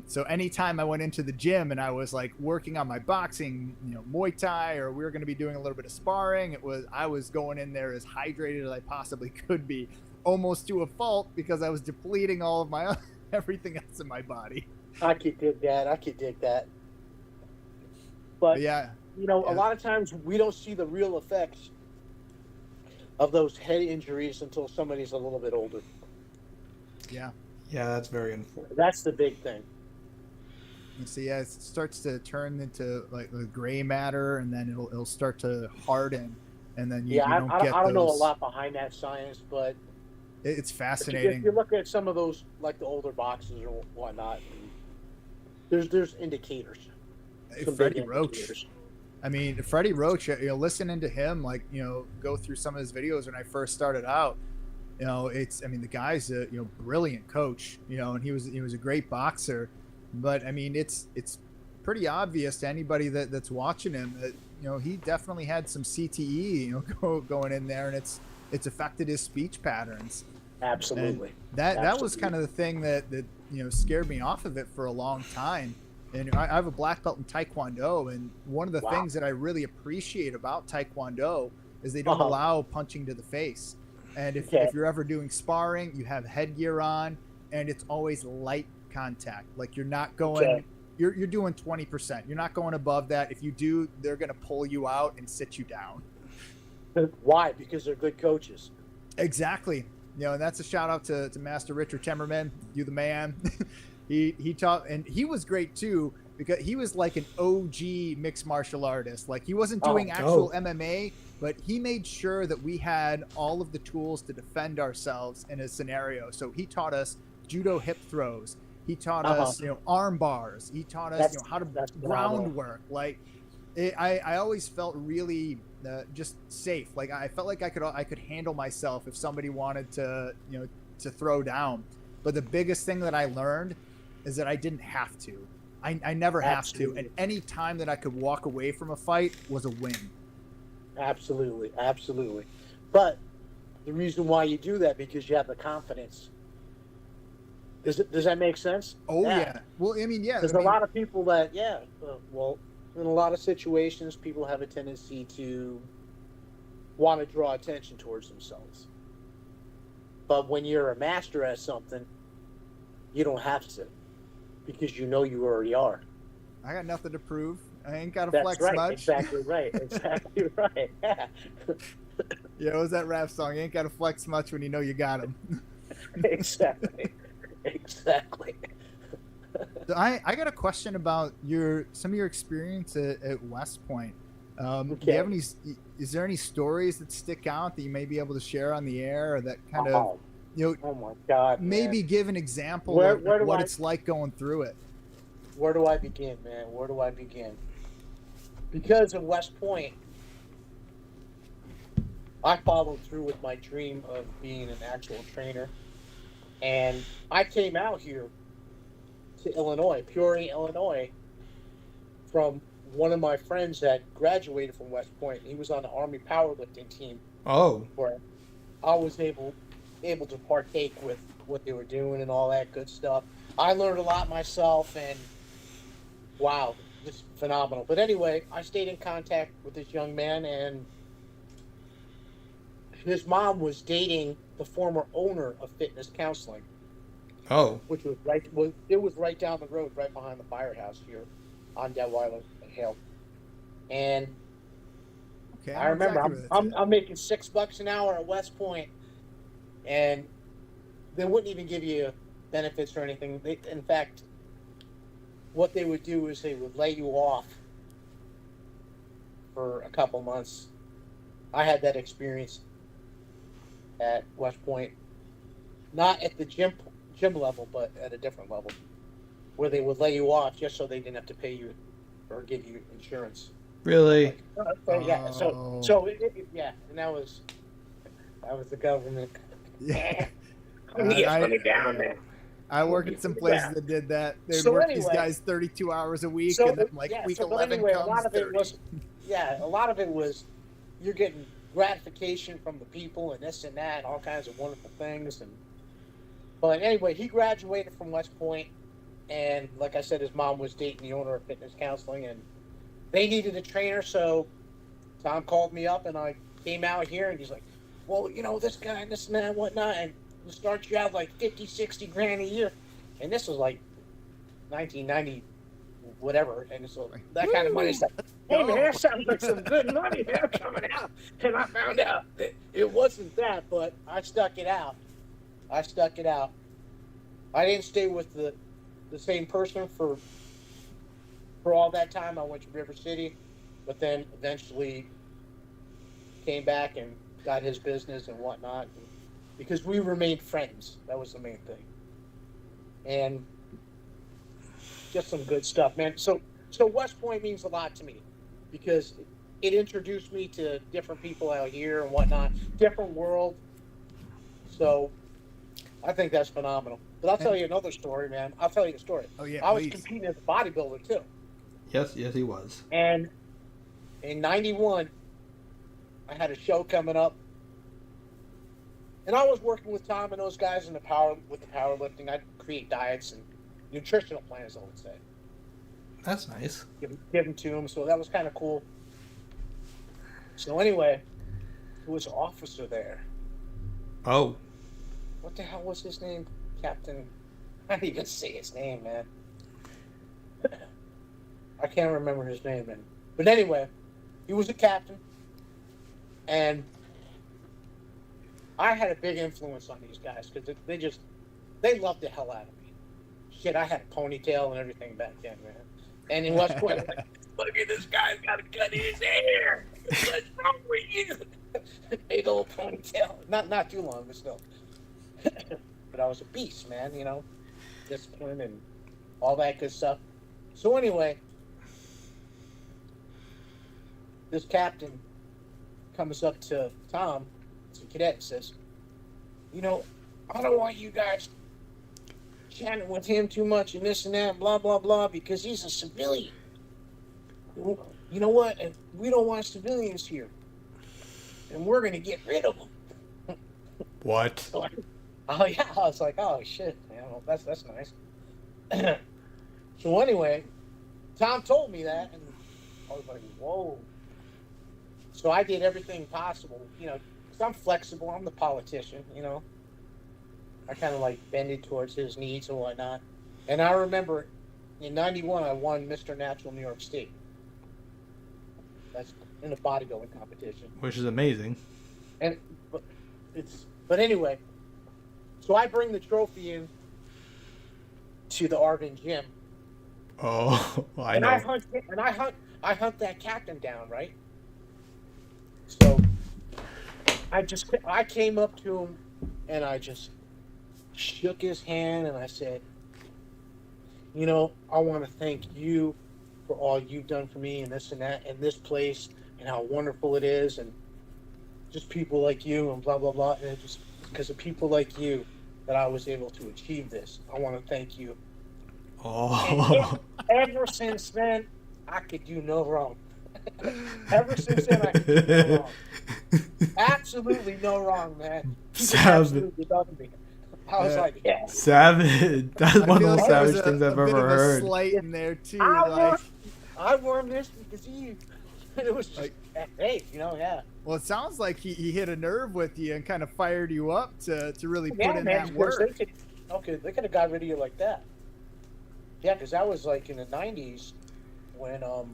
So anytime I went into the gym and I was like working on my boxing, Muay Thai, or we were going to be doing a little bit of sparring, I was going in there as hydrated as I possibly could be, almost to a fault, because I was depleting all of my everything else in my body. I could dig that. But yeah, a lot of times we don't see the real effects of those head injuries until somebody's a little bit older. Yeah, that's very unfortunate. That's the big thing. You see, it starts to turn into like the gray matter, and then it'll start to harden, and then you don't get I don't know a those. lot behind that science, but It's fascinating. If you look at some of those, like the older boxers or whatnot, there's indicators. Freddie Roach. I mean, Freddie Roach, listening to him, like, go through some of his videos when I first started out, the guy's a, brilliant coach, and he was a great boxer, but I mean, it's pretty obvious to anybody that's watching him that, he definitely had some CTE, going in there, and it's affected his speech patterns. Absolutely. And that was kind of the thing that scared me off of it for a long time. And I have a black belt in Taekwondo, and one of the things that I really appreciate about Taekwondo is they don't allow punching to the face. And if you're ever doing sparring, you have headgear on, and it's always light contact. Like, you're not going, you're doing 20%. You're not going above that. If you do, they're going to pull you out and sit you down. Why? Because they're good coaches. Exactly. And that's a shout out to Master Richard Temmerman. You the man. He taught, and he was great too, because he was like an OG mixed martial artist. Like he wasn't doing actual MMA, but he made sure that we had all of the tools to defend ourselves in a scenario. So he taught us judo hip throws. He taught us, arm bars. He taught us, how to groundwork. Like I always felt really just safe. Like I felt like I could handle myself if somebody wanted to, to throw down. But the biggest thing that I learned is that I didn't have to. I never have to. And any time that I could walk away from a fight was a win. Absolutely. Absolutely. But the reason why you do that, because you have the confidence. Does that make sense? Oh, yeah. Well, I mean, yeah. There's a lot of people that, well, in a lot of situations, people have a tendency to want to draw attention towards themselves. But when you're a master at something, you don't have to, because you know you already are. I got nothing to prove. I ain't got to That's flex right. much. Exactly right. Exactly right. Yeah. Yeah, what was that rap song? You ain't got to flex much when you know you got him. Exactly. Exactly. So I got a question about some of your experience at West Point. Do you have is there any stories that stick out that you may be able to share on the air, or that kind of, oh my God, maybe man. give an example of what it's like going through it? Where do I begin, man? Where do I begin? Because at West Point, I followed through with my dream of being an actual trainer. And I came out here to Illinois, Peoria, Illinois, from one of my friends that graduated from West Point. He was on the Army powerlifting team. Oh. Where I was able to partake with what they were doing and all that good stuff. I learned a lot myself, and wow, just phenomenal. But anyway, I stayed in contact with this young man, and his mom was dating the former owner of Fitness Counseling. Oh. Which was right down the road, right behind the firehouse here on Detweiler Hill. And okay, I remember I'm making $6 an hour at West Point, and they wouldn't even give you benefits or anything. In fact, what they would do is they would lay you off for a couple months. I had that experience at West Point, not at the gym level, but at a different level, where they would lay you off just so they didn't have to pay you or give you insurance. Really? Yeah. So and that was the government. Yeah. Man. I work at some places that did that. They'd work these guys 32 hours a week, and then week 11 comes, a lot of 30. A lot of it was you're getting gratification from the people and this and that and all kinds of wonderful things. But anyway, he graduated from West Point, and like I said, his mom was dating the owner of Fitness Counseling, and they needed a trainer. So Tom called me up, and I came out here, and he's like, well, this guy and this and that and whatnot, and we'll start you out like 50, 60 grand a year. And this was like 1990, whatever. And so that kind of money stuff. Hey, man, that sounds like some good money there coming out. And I found out that it wasn't that, but I stuck it out. I didn't stay with the same person for all that time. I went to River City, but then eventually came back and got his business and whatnot, because we remained friends. That was the main thing. And just some good stuff, man. So West Point means a lot to me, because it introduced me to different people out here and whatnot, different world. So I think that's phenomenal. But I'll tell you another story, man. I'll tell you a story. Oh, yeah, I was competing as a bodybuilder, too. Yes, he was. And in 91, I had a show coming up. And I was working with Tom and those guys with the powerlifting. I'd create diets and nutritional plans, I would say. That's nice. Give them to them. So that was kind of cool. So anyway, there was an officer there. Oh. What the hell was his name? Captain. I didn't even say his name, man. I can't remember his name, man. But anyway, he was a captain. And I had a big influence on these guys, because they loved the hell out of me. Shit, I had a ponytail and everything back then, man. And in West Point, like, look at this guy's got to cut his hair. What's wrong with you? Big old ponytail. Not too long, but still. But I was a beast, man. You know, discipline and all that good stuff. So anyway, this captain comes up to Tom, it's a cadet, and says, you know, I don't want you guys chatting with him too much and this and that, blah, blah, blah, because he's a civilian. You know what? And we don't want civilians here. And we're going to get rid of them. What? Oh, yeah. I was like, oh, shit. Man, well, that's nice. So anyway, Tom told me that, and I was like, whoa. So I did everything possible, you know, because I'm flexible. I'm the politician, you know. I kind of like bended towards his needs and whatnot. And I remember in '91, I won Mr. Natural New York State. That's in a bodybuilding competition. Which is amazing. And but anyway, so I bring the trophy in to the Arvin gym. Oh, I know. I hunt that captain down, right? So I came up to him and I just shook his hand and I said, you know, I want to thank you for all you've done for me and this and that and this place and how wonderful it is and just people like you and blah, blah, blah. And it just because of people like you that I was able to achieve this. I want to thank you. Oh. And ever since then, I could do no wrong. Ever since then, I could do no wrong. Absolutely no wrong, man. Absolutely loved me. I was like, yeah. Savage. That's one of the most savage there was things I've a bit ever of a heard. slight in there too. I wore this because it was just, like, hey, you know, yeah. Well, it sounds like he hit a nerve with you and kind of fired you up to really put in man, that work. They could have got rid of you like that. Yeah, because that was like in the 90s when the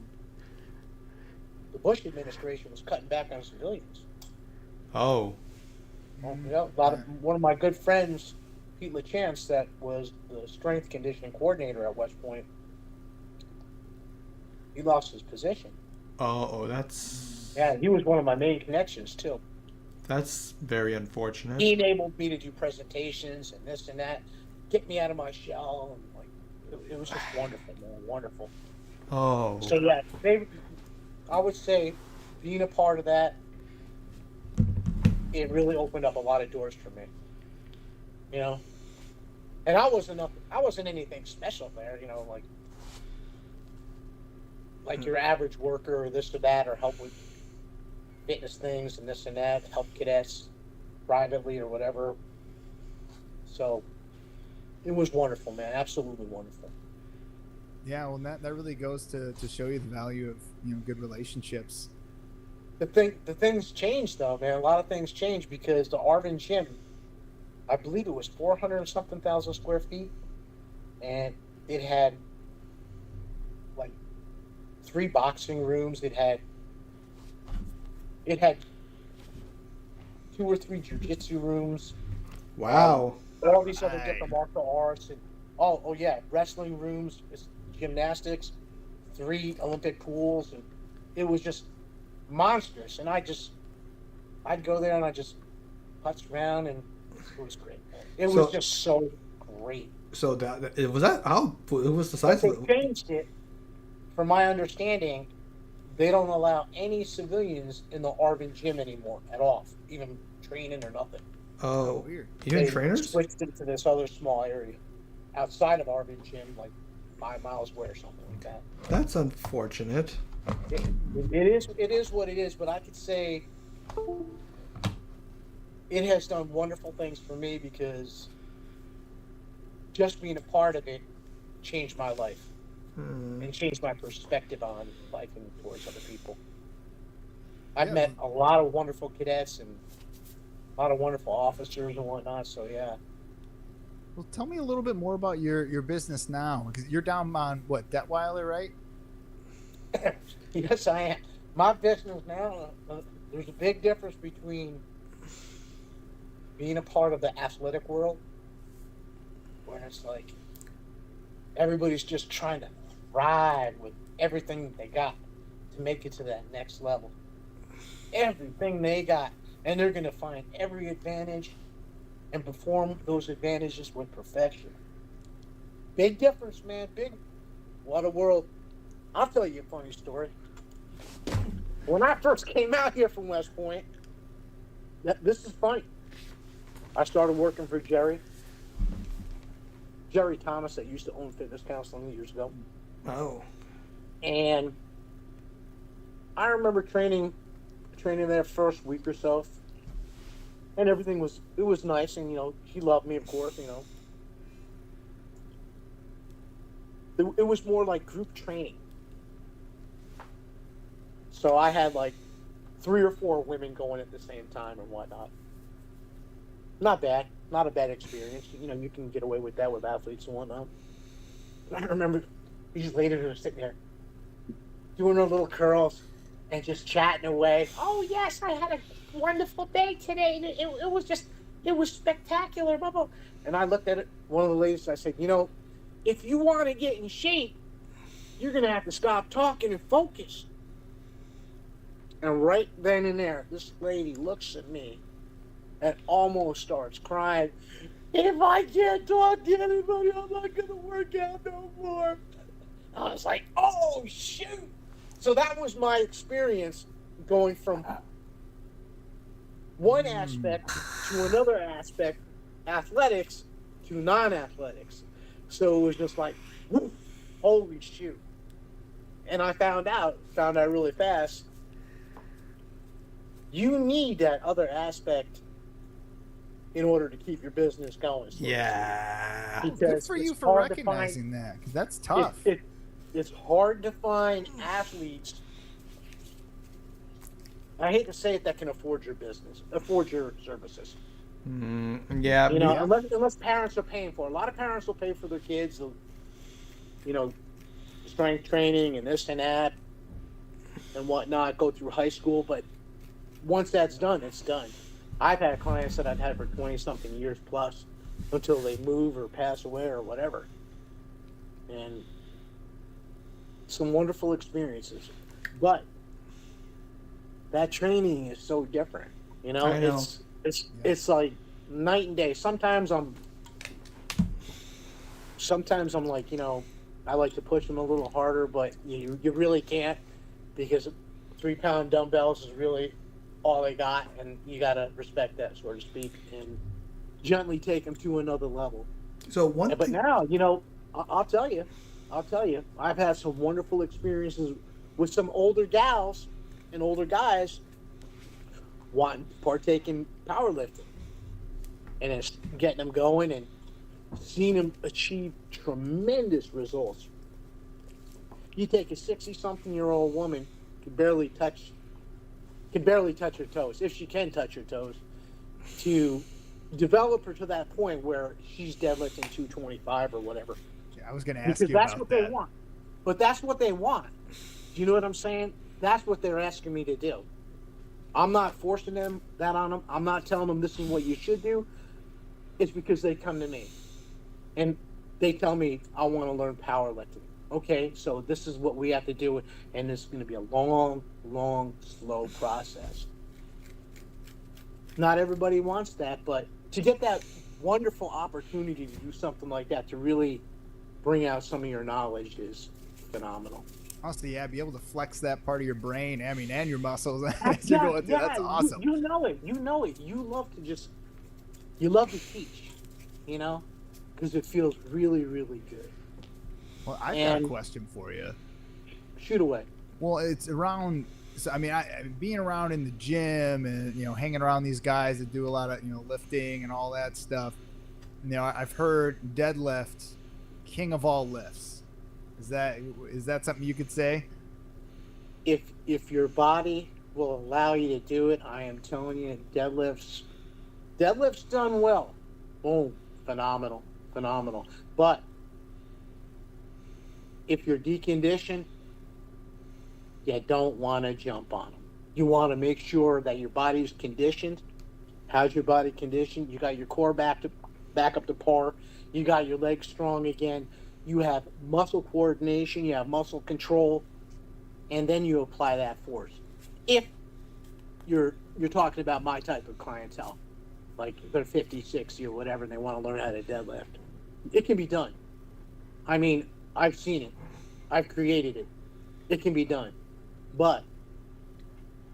Bush administration was cutting back on civilians. Oh. Yeah, one of my good friends, Pete LaChance, that was the strength conditioning coordinator at West Point, he lost his position. Oh, that's... Yeah, he was one of my main connections, too. That's very unfortunate. He enabled me to do presentations and this and that, get me out of my shell, and like it was just wonderful, man, wonderful. Oh. So yeah, I would say being a part of that, it really opened up a lot of doors for me. You know, and I wasn't anything special there. You know, like your average worker or this or that, or help with fitness things and this and that, help cadets privately or whatever. So it was wonderful, man. Absolutely wonderful. Yeah, well, that really goes to show you the value of, you know, good relationships. The things changed though, man. A lot of things changed because the Arvin gym, I believe it was 400 and something thousand square feet, and it had like 3 boxing rooms. It had 2 or 3 jiu-jitsu rooms. Wow. All these other different martial arts and oh yeah, wrestling rooms, gymnastics, 3 Olympic pools, and it was just monstrous. And I'd go there and I just putz around, and it was great. It was just so great. So it was the size of it? They changed it. From my understanding, they don't allow any civilians in the Arvin gym anymore at all, even training or nothing. Oh, weird. Even They trainers? switched it to this other small area outside of Arvin gym, like 5 miles away or something like that. That's unfortunate. It is what it is, but I could say it has done wonderful things for me because just being a part of it changed my life and changed my perspective on life and towards other people. I've met a lot of wonderful cadets and a lot of wonderful officers and whatnot, so yeah. Well, tell me a little bit more about your business now, because you're down on what, Detweiler, right? Yes, I am. My business now, there's a big difference between being a part of the athletic world, where it's like everybody's just trying to ride with everything that they got to make it to that next level. Everything they got. And they're going to find every advantage and perform those advantages with perfection. Big difference, man. Big. What a world. I'll tell you a funny story. When I first came out here from West Point, this is funny. I started working for Jerry Thomas, that used to own Fitness Counseling years ago. Oh. And I remember training there first week or so, and everything was nice, and he loved me, of course. It was more like group training. So I had like 3 or 4 women going at the same time and whatnot. Not bad. Not a bad experience. You can get away with that with athletes and whatnot. I remember these ladies were sitting there doing their little curls and just chatting away. Oh, yes, I had a wonderful day today. It was spectacular. Blah, blah. And I looked at one of the ladies, and I said, if you want to get in shape, you're going to have to stop talking and focus. And right then and there, this lady looks at me and almost starts crying. If I can't talk to anybody, I'm not going to work out no more. I was like, oh, shoot. So that was my experience going from one aspect to another aspect, athletics to non-athletics. So it was just like, woof, holy shoot. And I found out really fast, you need that other aspect in order to keep your business going. So Yeah. Good for you for recognizing that, because that's tough. It's hard to find athletes, I hate to say it, that can afford your services. Yeah. Unless parents are paying for it. A lot of parents will pay for their kids, strength training and this and that and whatnot, go through high school, but once that's done, it's done. I've had clients that I've had for 20-something years plus until they move or pass away or whatever. And some wonderful experiences. But that training is so different. I know. It's like night and day. Sometimes I'm like, I like to push them a little harder, but you really can't, because 3-pound dumbbells is really all they got, and you got to respect that, so to speak, and gently take them to another level. So But now, I'll tell you, I've had some wonderful experiences with some older gals and older guys wanting to partake in powerlifting, and it's getting them going and seeing them achieve tremendous results. You take a 60-something-year-old woman, can barely touch her toes, if she can touch her toes, to develop her to that point where she's deadlifting 225 or whatever. Yeah, I was going to ask because you that's about what that. they want. But that's what they want. Do you know what I'm saying? That's what they're asking me to do. I'm not forcing that on them. I'm not telling them this is what you should do. It's because they come to me and they tell me, I want to learn powerlifting. Okay, so this is what we have to do, and it's going to be a long, slow process. Not everybody wants that, but to get that wonderful opportunity to do something like that, to really bring out some of your knowledge, is phenomenal. Also, yeah, be able to flex that part of your brain, and your muscles as you're going through. That's awesome. You know it. You love to teach, because it feels really, really good. Well, I've got a question for you. Shoot away. Well, it's around. So, being around in the gym and hanging around these guys that do a lot of lifting and all that stuff. I've heard deadlift, king of all lifts. Is that something you could say? If your body will allow you to do it, I am telling you, deadlifts done well. Boom, phenomenal. But if you're deconditioned, you don't want to jump on them. You want to make sure that your body's conditioned. How's your body conditioned? You got your core back up to par. You got your legs strong again. you have muscle coordination, you have muscle control, and then you apply that force. If you're talking about my type of clientele, like they're 50, 60 or whatever, and they want to learn how to deadlift, it can be done. I mean, I've seen it. I've created it. It can be done. But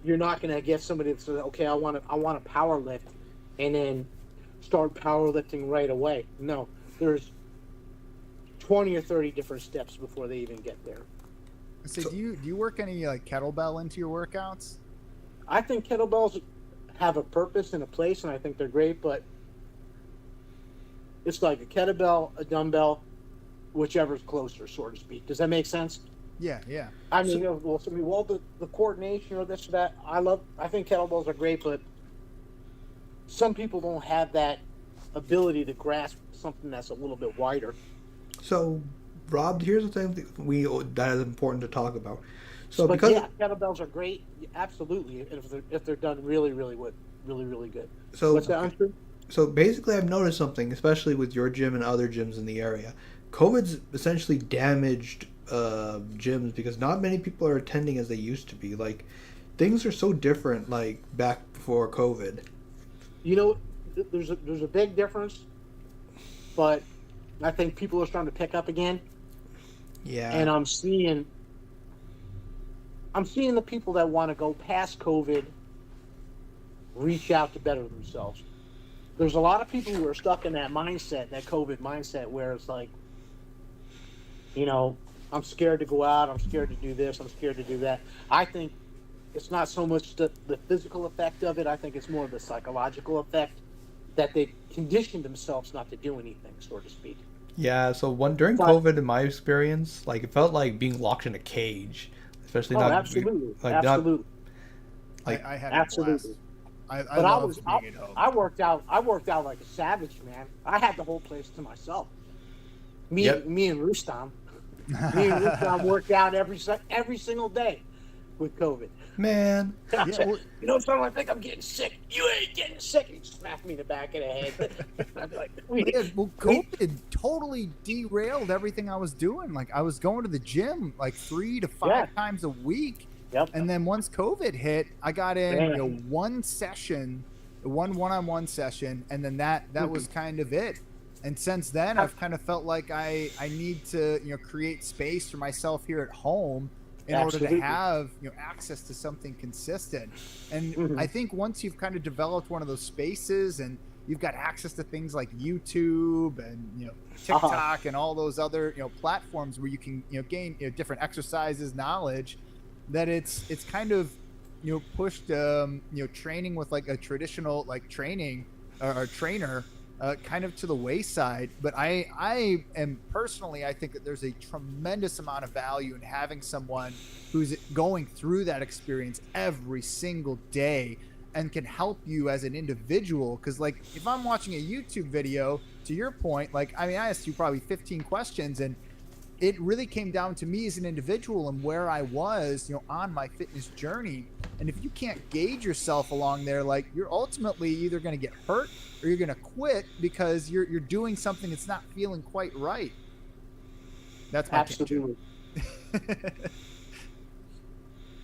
you're not going to get somebody that says, okay, I want to power lift and then start powerlifting right away. No, there's 20 or 30 different steps before they even get there. So do you work any like kettlebell into your workouts? I think kettlebells have a purpose and a place, and I think they're great, but it's like a kettlebell, a dumbbell, whichever's closer, so to speak. Does that make sense? Yeah. I mean, the coordination or this or that, I think kettlebells are great, but some people don't have that ability to grasp something that's a little bit wider. So, Rob, here's the thing that is important to talk about. So, but because yeah, kettlebells are great, absolutely, if they're done really, really good. So, what's that, Untrue? So basically, I've noticed something, especially with your gym and other gyms in the area. COVID's essentially damaged gyms because not many people are attending as they used to be. Like, things are so different, like, back before COVID. You know, there's a big difference, but I think people are starting to pick up again. Yeah. And I'm seeing the people that want to go past COVID reach out to better themselves. There's a lot of people who are stuck in that mindset, that COVID mindset, where it's like, you know, I'm scared to go out, I'm scared to do this, I'm scared to do that. I think it's not so much the physical effect of it, I think it's more of the psychological effect that they conditioned themselves not to do anything, so to speak. Yeah, so during COVID, in my experience, like, it felt like being locked in a cage, especially absolutely. I had absolutely. I loved being at home. I worked out like a savage, man. I had the whole place to myself. Me and Rustam. Me and Rustam worked out every single day with COVID. Man. You know, something, I think I'm getting sick. You ain't getting sick. He smacked me in the back of the head. I'd be like, COVID totally derailed everything I was doing. Like, I was going to the gym like 3 to 5 times a week. Yep. And then once COVID hit, I got in one one-on-one session, and then that was kind of it. And since then, I've kind of felt like I need to, you know, create space for myself here at home in order to have, you know, access to something consistent. And I think once you've kind of developed one of those spaces and you've got access to things like YouTube and, you know, TikTok and all those other, you know, platforms where you can, you know, gain, you know, different exercises, knowledge, that it's kind of, you know, pushed you know, training with like a traditional like training or trainer kind of to the wayside. But I am personally, I think that there's a tremendous amount of value in having someone who's going through that experience every single day and can help you as an individual. Because like, if I'm watching a YouTube video, to your point, like, I mean, I asked you probably 15 questions, and it really came down to me as an individual and where I was, you know, on my fitness journey. And if you can't gauge yourself along there, like, you're ultimately either going to get hurt or you're going to quit because you're doing something that's not feeling quite right. That's my absolutely.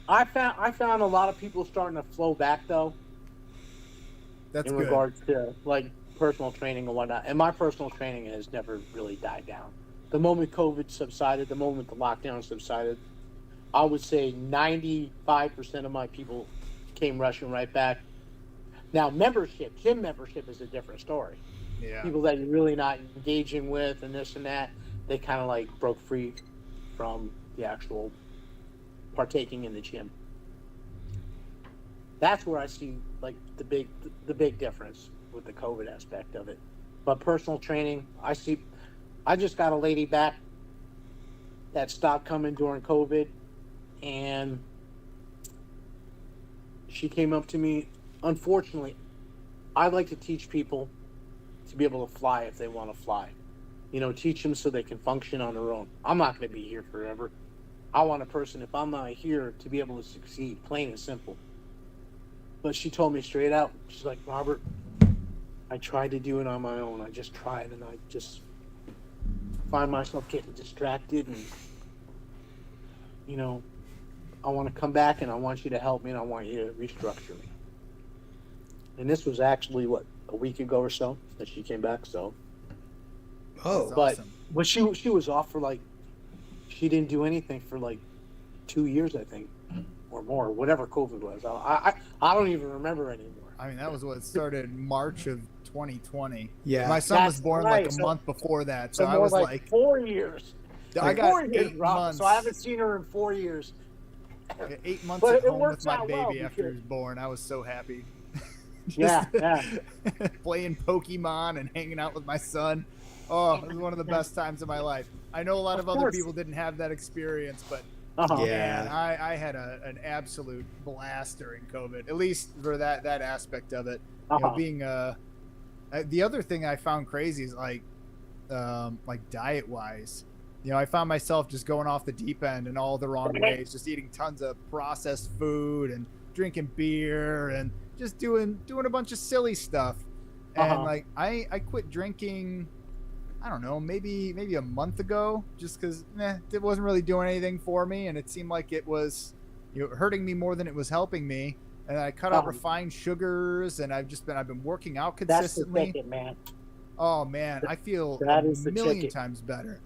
I found a lot of people starting to flow back though. That's in good. Regards to like personal training and whatnot. And my personal training has never really died down. The moment COVID subsided, the moment the lockdown subsided, I would say 95% of my people came rushing right back. Now, gym membership is a different story. Yeah. People that you're really not engaging with and this and that, they kind of like broke free from the actual partaking in the gym. That's where I see like the big difference with the COVID aspect of it. But personal training, I just got a lady back that stopped coming during COVID, and she came up to me. Unfortunately, I like to teach people to be able to fly if they want to fly. You know, teach them so they can function on their own. I'm not going to be here forever. I want a person, if I'm not here, to be able to succeed, plain and simple. But she told me straight out, she's like, Robert, I tried to do it on my own. I just tried, and I just find myself getting distracted, and you know, I want to come back and I want you to help me and I want you to restructure me. And this was actually what, a week ago or so that she came back. So, That's but awesome. she was off for like, she didn't do anything for like 2 years, I think, or more, whatever COVID was. I don't even remember anymore. I mean, that was what started March of 2020. Yeah. My son was That's born right. like a So- month before that, So so I more was like, 4 years. I got 4 years, 8 Rob, months. so I haven't seen her in 4 years. 8 months But at it home works with my out well baby after he because- was born. I was so happy. Yeah, yeah. Playing Pokemon and hanging out with my son. Oh, it was one of the best times of my life. I know a lot of other course. people didn't have that experience, but Uh-huh. Yeah. man, I had an absolute blast during COVID, at least for that aspect of it. You know, Uh-huh. being the other thing I found crazy is like diet wise. You know, I found myself just going off the deep end in all the wrong ways, just eating tons of processed food and drinking beer and just doing a bunch of silly stuff. And Uh-huh. like I quit drinking, I don't know, maybe a month ago, just because it wasn't really doing anything for me, and it seemed like it was, you know, hurting me more than it was helping me. And I cut out refined sugars, and I've been working out That's the consistently. ticket, man. Oh man, I feel That a is the million ticket. times better.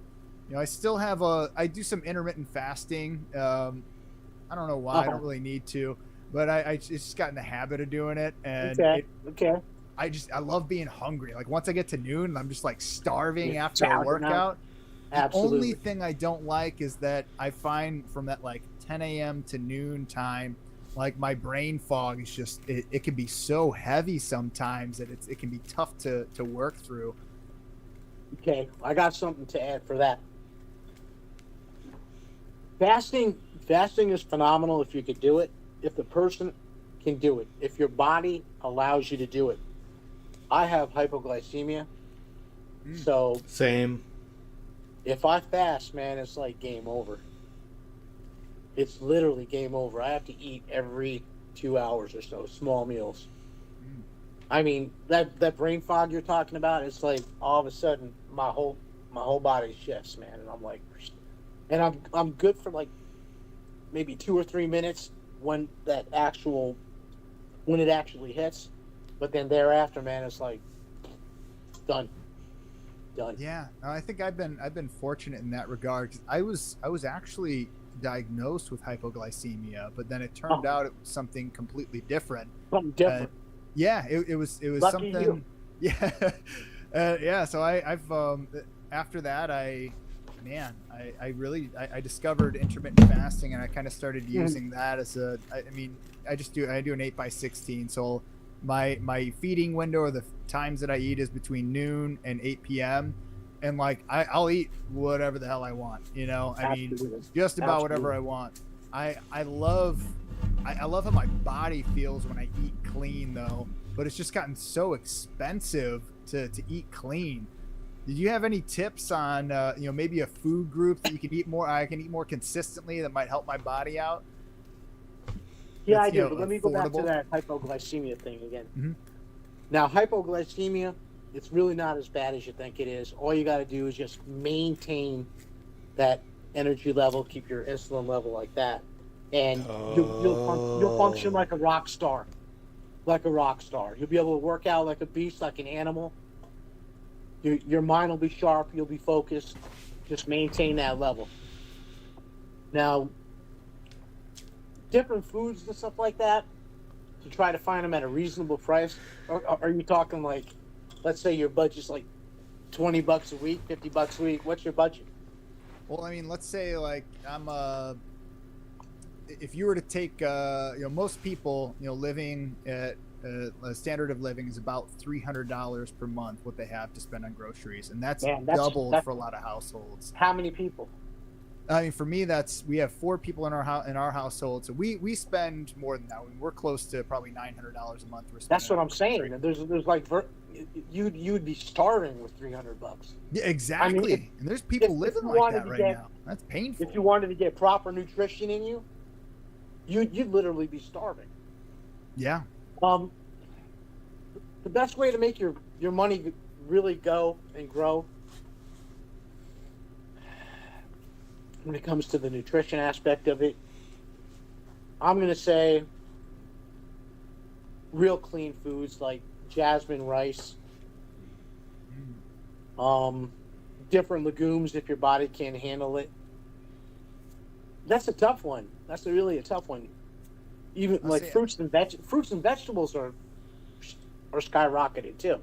You know, I still have I do some intermittent fasting. I don't know why, I don't really need to, but I just got in the habit of doing it, and Okay. I love being hungry. Like once I get to noon, I'm just like starving You're after a chowing workout. The Absolutely. only thing I don't like is that I find from that like 10 a.m. to noon time, like my brain fog is just it can be so heavy sometimes that it can be tough to work through. Okay, I got something to add for that. Fasting is phenomenal if you could do it. If the person can do it, if your body allows you to do it. I have hypoglycemia, so Same. if I fast, man, it's like game over. It's literally game over. I have to eat every 2 hours or so, small meals. I mean, that brain fog you're talking about, it's like all of a sudden my whole body shifts, man, and I'm like, and I'm good for like maybe 2 or 3 minutes when it actually hits, but then thereafter, man, it's like done. Yeah, I think I've been fortunate in that regard, 'cause I was actually diagnosed with hypoglycemia, but then it turned out it was something completely different. Something different. Yeah, it was Lucky something. you. Yeah, yeah. So I've after that I discovered intermittent fasting, and I kind of started using that as I do an 8x16. So my feeding window, or the times that I eat, is between noon and 8 p.m. And like I'll eat whatever the hell I want, you know. I mean, Absolutely. just about Absolutely. whatever I want. I love how my body feels when I eat clean, though. But it's just gotten so expensive to eat clean. Did you have any tips on maybe a food group that you could eat more? I can eat more consistently that might help my body out. Yeah, That's, I do. But let me go back to affordable? that hypoglycemia thing again. Mhm. Now, hypoglycemia, it's really not as bad as you think it is. All you got to do is just maintain that energy level, keep your insulin level like that, and you'll function like a rock star. Like a rock star. You'll be able to work out like a beast, like an animal. Your mind will be sharp. You'll be focused. Just maintain that level. Now, different foods and stuff like that, to try to find them at a reasonable price. Or are you talking like, let's say your budget's like $20 a week, $50 a week? What's your budget? Well, I mean, let's say like if you were to take most people living at a standard of living is about $300 per month what they have to spend on groceries, and that's doubled for a lot of households. How many people? I mean, for me, we have 4 people in our household, so we spend more than that. I mean, we're close to probably $900 a month. That's what I'm saying. There's like you'd be starving with $300. Yeah, exactly. I mean, and there's people living like that right now. That's painful. If you wanted to get proper nutrition in you, you'd literally be starving. Yeah. The best way to make your money really go and grow when it comes to the nutrition aspect of it, I'm going to say real clean foods like jasmine rice, different legumes if your body can't handle it. That's a tough one. That's really a tough one. Even like fruits and vegetables are skyrocketed too.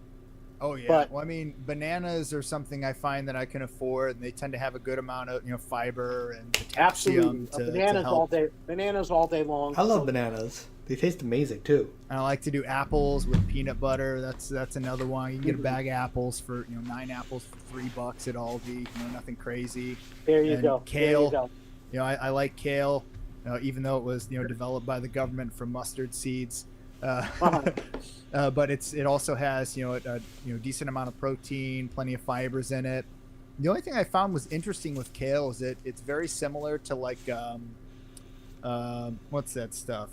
Oh yeah. But, well, I mean, bananas are something I find that I can afford, and they tend to have a good amount of fiber and potassium bananas to all help. day. Bananas all day long. I love bananas. They taste amazing too. And I like to do apples with peanut butter. That's another one. You can get a bag of apples for 9 apples for $3 at Aldi. Nothing crazy. There you and go. Kale. There you go. I like kale, even though it was developed by the government from mustard seeds. But it also has a decent amount of protein, plenty of fibers in it. The only thing I found was interesting with kale is it's very similar to like what's that stuff?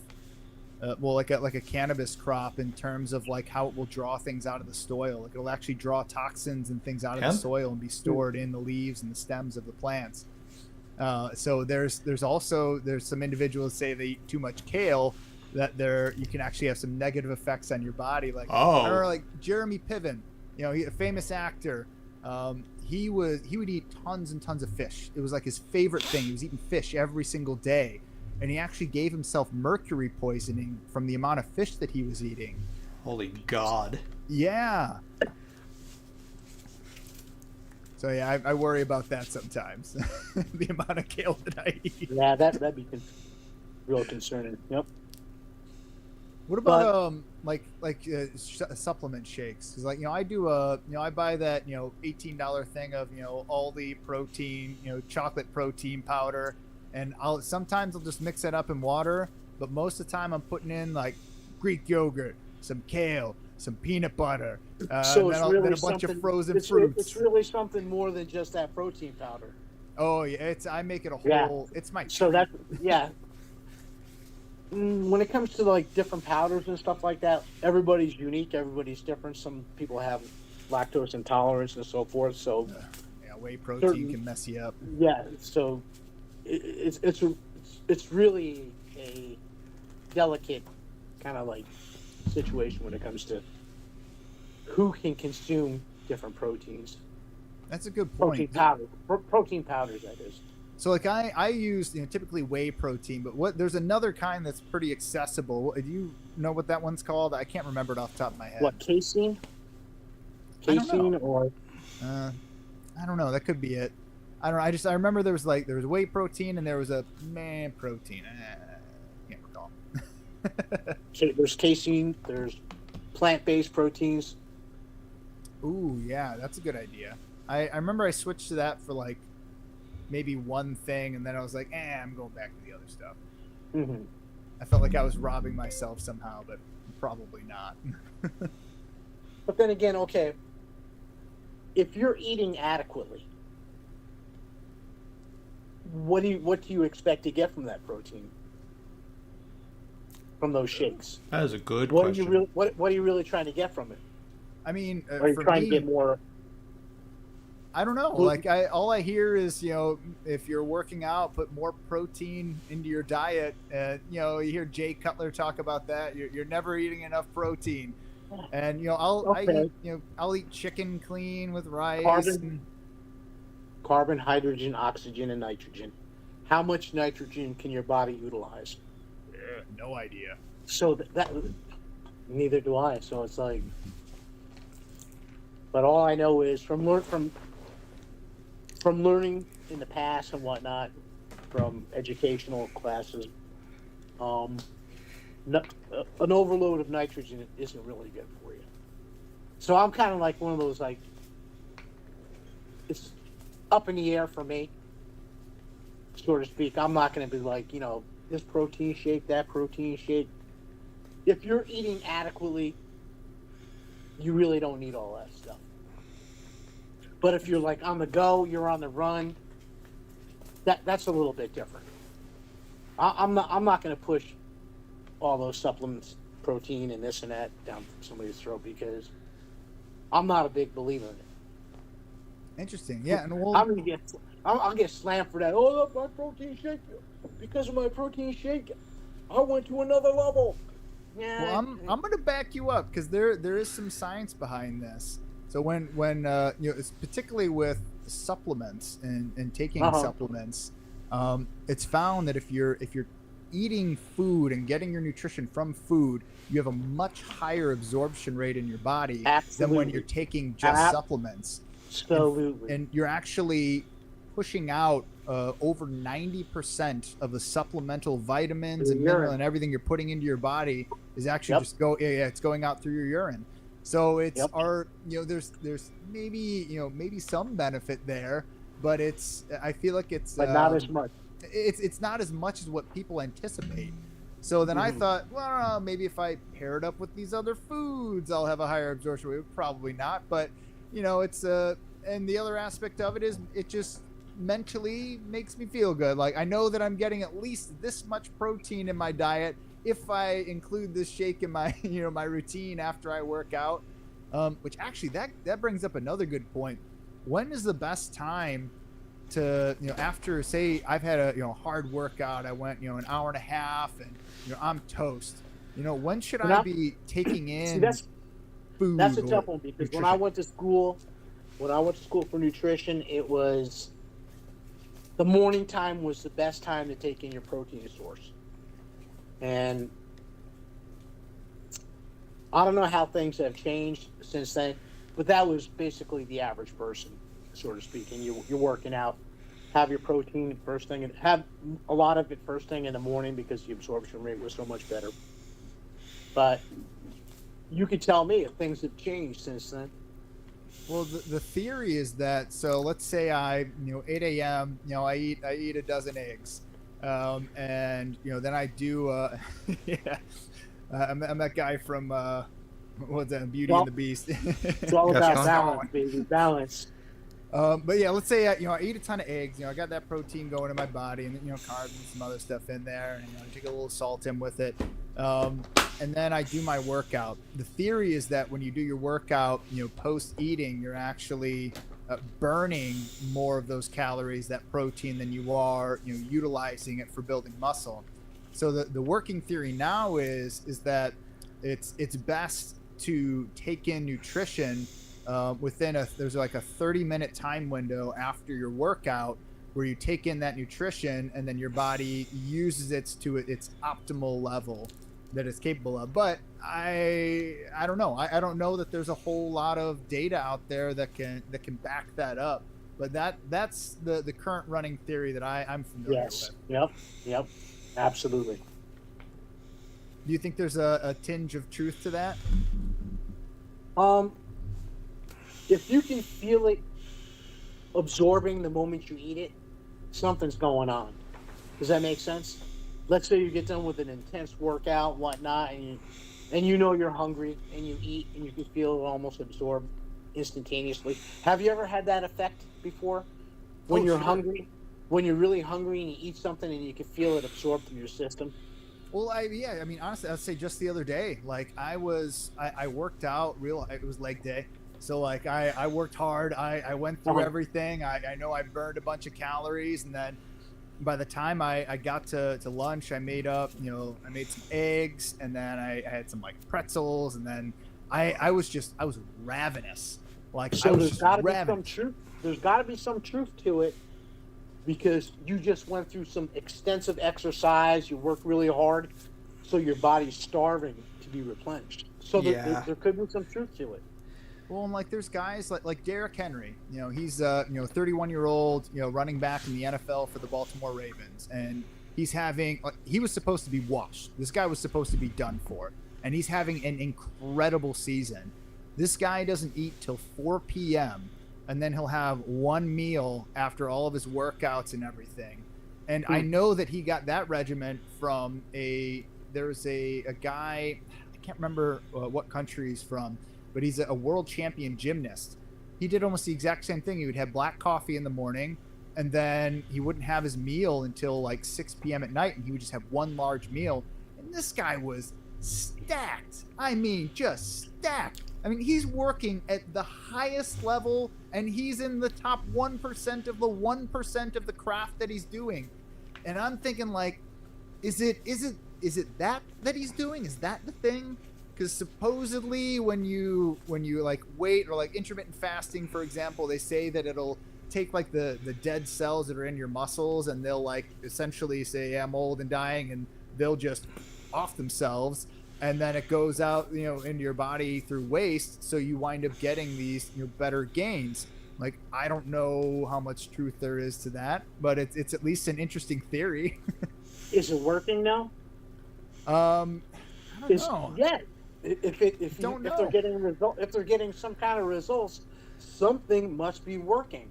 Like a cannabis crop in terms of like how it will draw things out of the soil. Like it'll actually draw toxins and things out of the soil and be stored in the leaves and the stems of the plants. So there's some individuals say they eat too much kale, that you can actually have some negative effects on your body. Like I remember like Jeremy Piven, a famous actor. He would eat tons and tons of fish. It was like his favorite thing. He was eating fish every single day, and he actually gave himself mercury poisoning from the amount of fish that he was eating. Holy God. Yeah. So yeah, I worry about that sometimes. The amount of kale that I eat. Yeah, that'd be real concerning. Yep. What about supplement shakes? Because I do I buy that $18 thing of Aldi protein, chocolate protein powder, and sometimes I'll just mix it up in water, but most of the time I'm putting in like Greek yogurt, some kale, some peanut butter, so and then a bunch of frozen fruits. It's really something more than just that protein powder. Oh yeah, I make it a whole. It's my. So that when it comes to like different powders and stuff like that, everybody's unique. Everybody's different. Some people have lactose intolerance and so forth. So whey protein can mess you up. Yeah. So it's really a delicate kind of like situation when it comes to who can consume different proteins. That's a good point. Protein powders, that is. So like I use typically whey protein, but there's another kind that's pretty accessible. Do you know what that one's called? I can't remember it off the top of my head. What, casein? Casein or? I don't know. That could be it. I don't know. I remember there was whey protein and there was a protein. Can't recall. So there's casein. There's plant-based proteins. Ooh, yeah, that's a good idea. I remember I switched to that for like maybe one thing, and then I was like, I'm going back to the other stuff. Mm-hmm. I felt like I was robbing myself somehow, but probably not. But then again, okay, if you're eating adequately, what do you expect to get from that protein? From those shakes? That is a good question. What are you really trying to get from it? I mean, are you trying to get more? I don't know. Like all I hear is, if you're working out, put more protein into your diet. You hear Jay Cutler talk about that. You're never eating enough protein. And I'll eat chicken clean with rice. Carbon, hydrogen, oxygen, and nitrogen. How much nitrogen can your body utilize? No idea. So that neither do I. So it's like, but all I know is from learning in the past and whatnot, from educational classes, an overload of nitrogen isn't really good for you. So I'm kind of like one of those, like, it's up in the air for me, so to speak. I'm not going to be like, this protein shake, that protein shake. If you're eating adequately, you really don't need all that stuff. But if you're like on the go, you're on the run, that's a little bit different. I'm not going to push all those supplements, protein and this and that, down somebody's throat, because I'm not a big believer in it. Interesting. Yeah, and I'll get slammed for that. Oh, look, my protein shake. Because of my protein shake, I went to another level. Yeah. Well, I'm gonna back you up because there is some science behind this. So when it's particularly with supplements and taking supplements, it's found that if you're eating food and getting your nutrition from food, you have a much higher absorption rate in your body than when you're taking just supplements. Absolutely. And you're actually pushing out over 90% of the supplemental vitamins and mineral and everything you're putting into your body is actually it's going out through your urine. So it's there's maybe some benefit there, but I feel like it's not as much. It's not as much as what people anticipate. So then I thought, well, maybe if I pair it up with these other foods, I'll have a higher absorption rate. Probably not, but it's and the other aspect of it is it just mentally makes me feel good. Like I know that I'm getting at least this much protein in my diet if I include this shake in my my routine after I work out. Which actually that brings up another good point. When is the best time to after, say, I've had a hard workout, I went an hour and a half and I'm toast, when should I be taking in food? That's a tough one because nutrition. When I went to school for nutrition, it was the morning time was the best time to take in your protein source. And I don't know how things have changed since then, but that was basically the average person, so to speak. And you're working out, have your protein first thing, and have a lot of it first thing in the morning because the absorption rate was so much better. But you could tell me if things have changed since then. Well, the theory is that, so let's say I 8 a.m. I eat a dozen eggs, and then I do I'm that guy from what's that, Beauty and the Beast. It's all about balance, baby, balance. But yeah, let's say I eat a ton of eggs. I got that protein going in my body, and carbs and some other stuff in there, and I take a little salt in with it. And then I do my workout. The theory is that when you do your workout, post eating, you're actually burning more of those calories, that protein, than you are utilizing it for building muscle. So the working theory now is that it's best to take in nutrition within there's like a 30-minute time window after your workout where you take in that nutrition and then your body uses it to its optimal level that it's capable of. But I don't know. I don't know that there's a whole lot of data out there that can back that up. But that's the current running theory that I'm familiar with. Yep. Absolutely. Do you think there's a tinge of truth to that? If you can feel it absorbing the moment you eat it, something's going on. Does that make sense? Let's say you get done with an intense workout, whatnot, and you're hungry, and you eat, and you can feel it almost absorb instantaneously. Have you ever had that effect before? When you're hungry, when you're really hungry, and you eat something, and you can feel it absorb through your system? Well, honestly, I'd say just the other day, like I worked out it was leg day. So like I worked hard. I went through everything. I know I burned a bunch of calories, and then by the time I got to lunch, I made some eggs, and then I had some like pretzels, and then I was ravenous. Like so I was there's just got to be ravenous. some truth. There's got to be some truth to it because you just went through some extensive exercise. You worked really hard, so your body's starving to be replenished. So there could be some truth to it. Well, and like there's guys like Derrick Henry, he's 31-year-old, running back in the NFL for the Baltimore Ravens, and he was supposed to be washed. This guy was supposed to be done for, and he's having an incredible season. This guy doesn't eat till 4 p.m. and then he'll have one meal after all of his workouts and everything. And I know that he got that regimen from there's a guy, I can't remember what country he's from, but he's a world champion gymnast. He did almost the exact same thing. He would have black coffee in the morning, and then he wouldn't have his meal until like 6 p.m. at night, and he would just have one large meal. And this guy was stacked. I mean, just stacked. I mean, he's working at the highest level, and he's in the top 1% of the 1% of the craft that he's doing. And I'm thinking, like, is it that he's doing? Is that the thing? Because supposedly when you like weight or like intermittent fasting, for example, they say that it'll take like the dead cells that are in your muscles, and they'll like essentially say, yeah, I'm old and dying, and they'll just off themselves, and then it goes out, into your body through waste, so you wind up getting these better gains. Like, I don't know how much truth there is to that, but it's at least an interesting theory. Is it working now? I don't know. Yeah. If they're getting some kind of results, something must be working.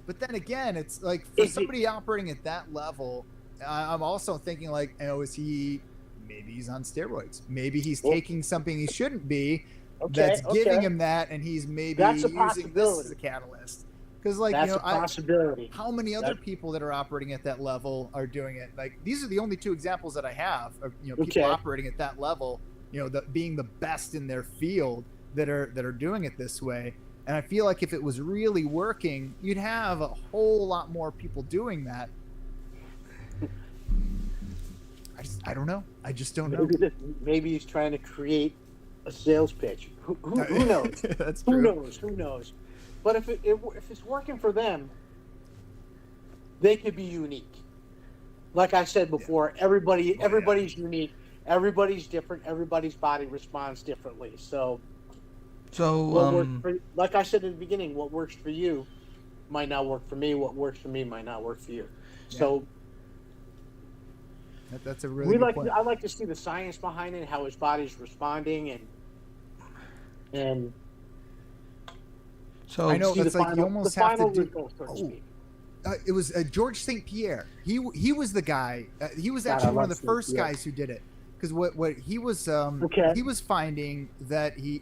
But then again, it's like for somebody operating at that level, I'm also thinking like, maybe he's on steroids. Maybe he's taking something he shouldn't be. That's giving him that, and he's maybe using this as a catalyst. Because like, that's a possibility. How many other people that are operating at that level are doing it? Like, these are the only two examples that I have of people operating at that level. Being the best in their field that are doing it this way. And I feel like if it was really working, you'd have a whole lot more people doing that. I don't know. I just don't know. Maybe he's trying to create a sales pitch. Who knows? That's true. Who knows? But if it's working for them, they could be unique. Like I said before, everybody's unique. Everybody's different. Everybody's body responds differently. So like I said in the beginning, what works for you might not work for me. What works for me might not work for you. Yeah. So that's a really good point. I like to see the science behind it, how his body's responding, and so I know it's like you almost have to do. It was George St. Pierre. He was the guy. He was actually one of the first guys who did it. Because what he was he was finding that he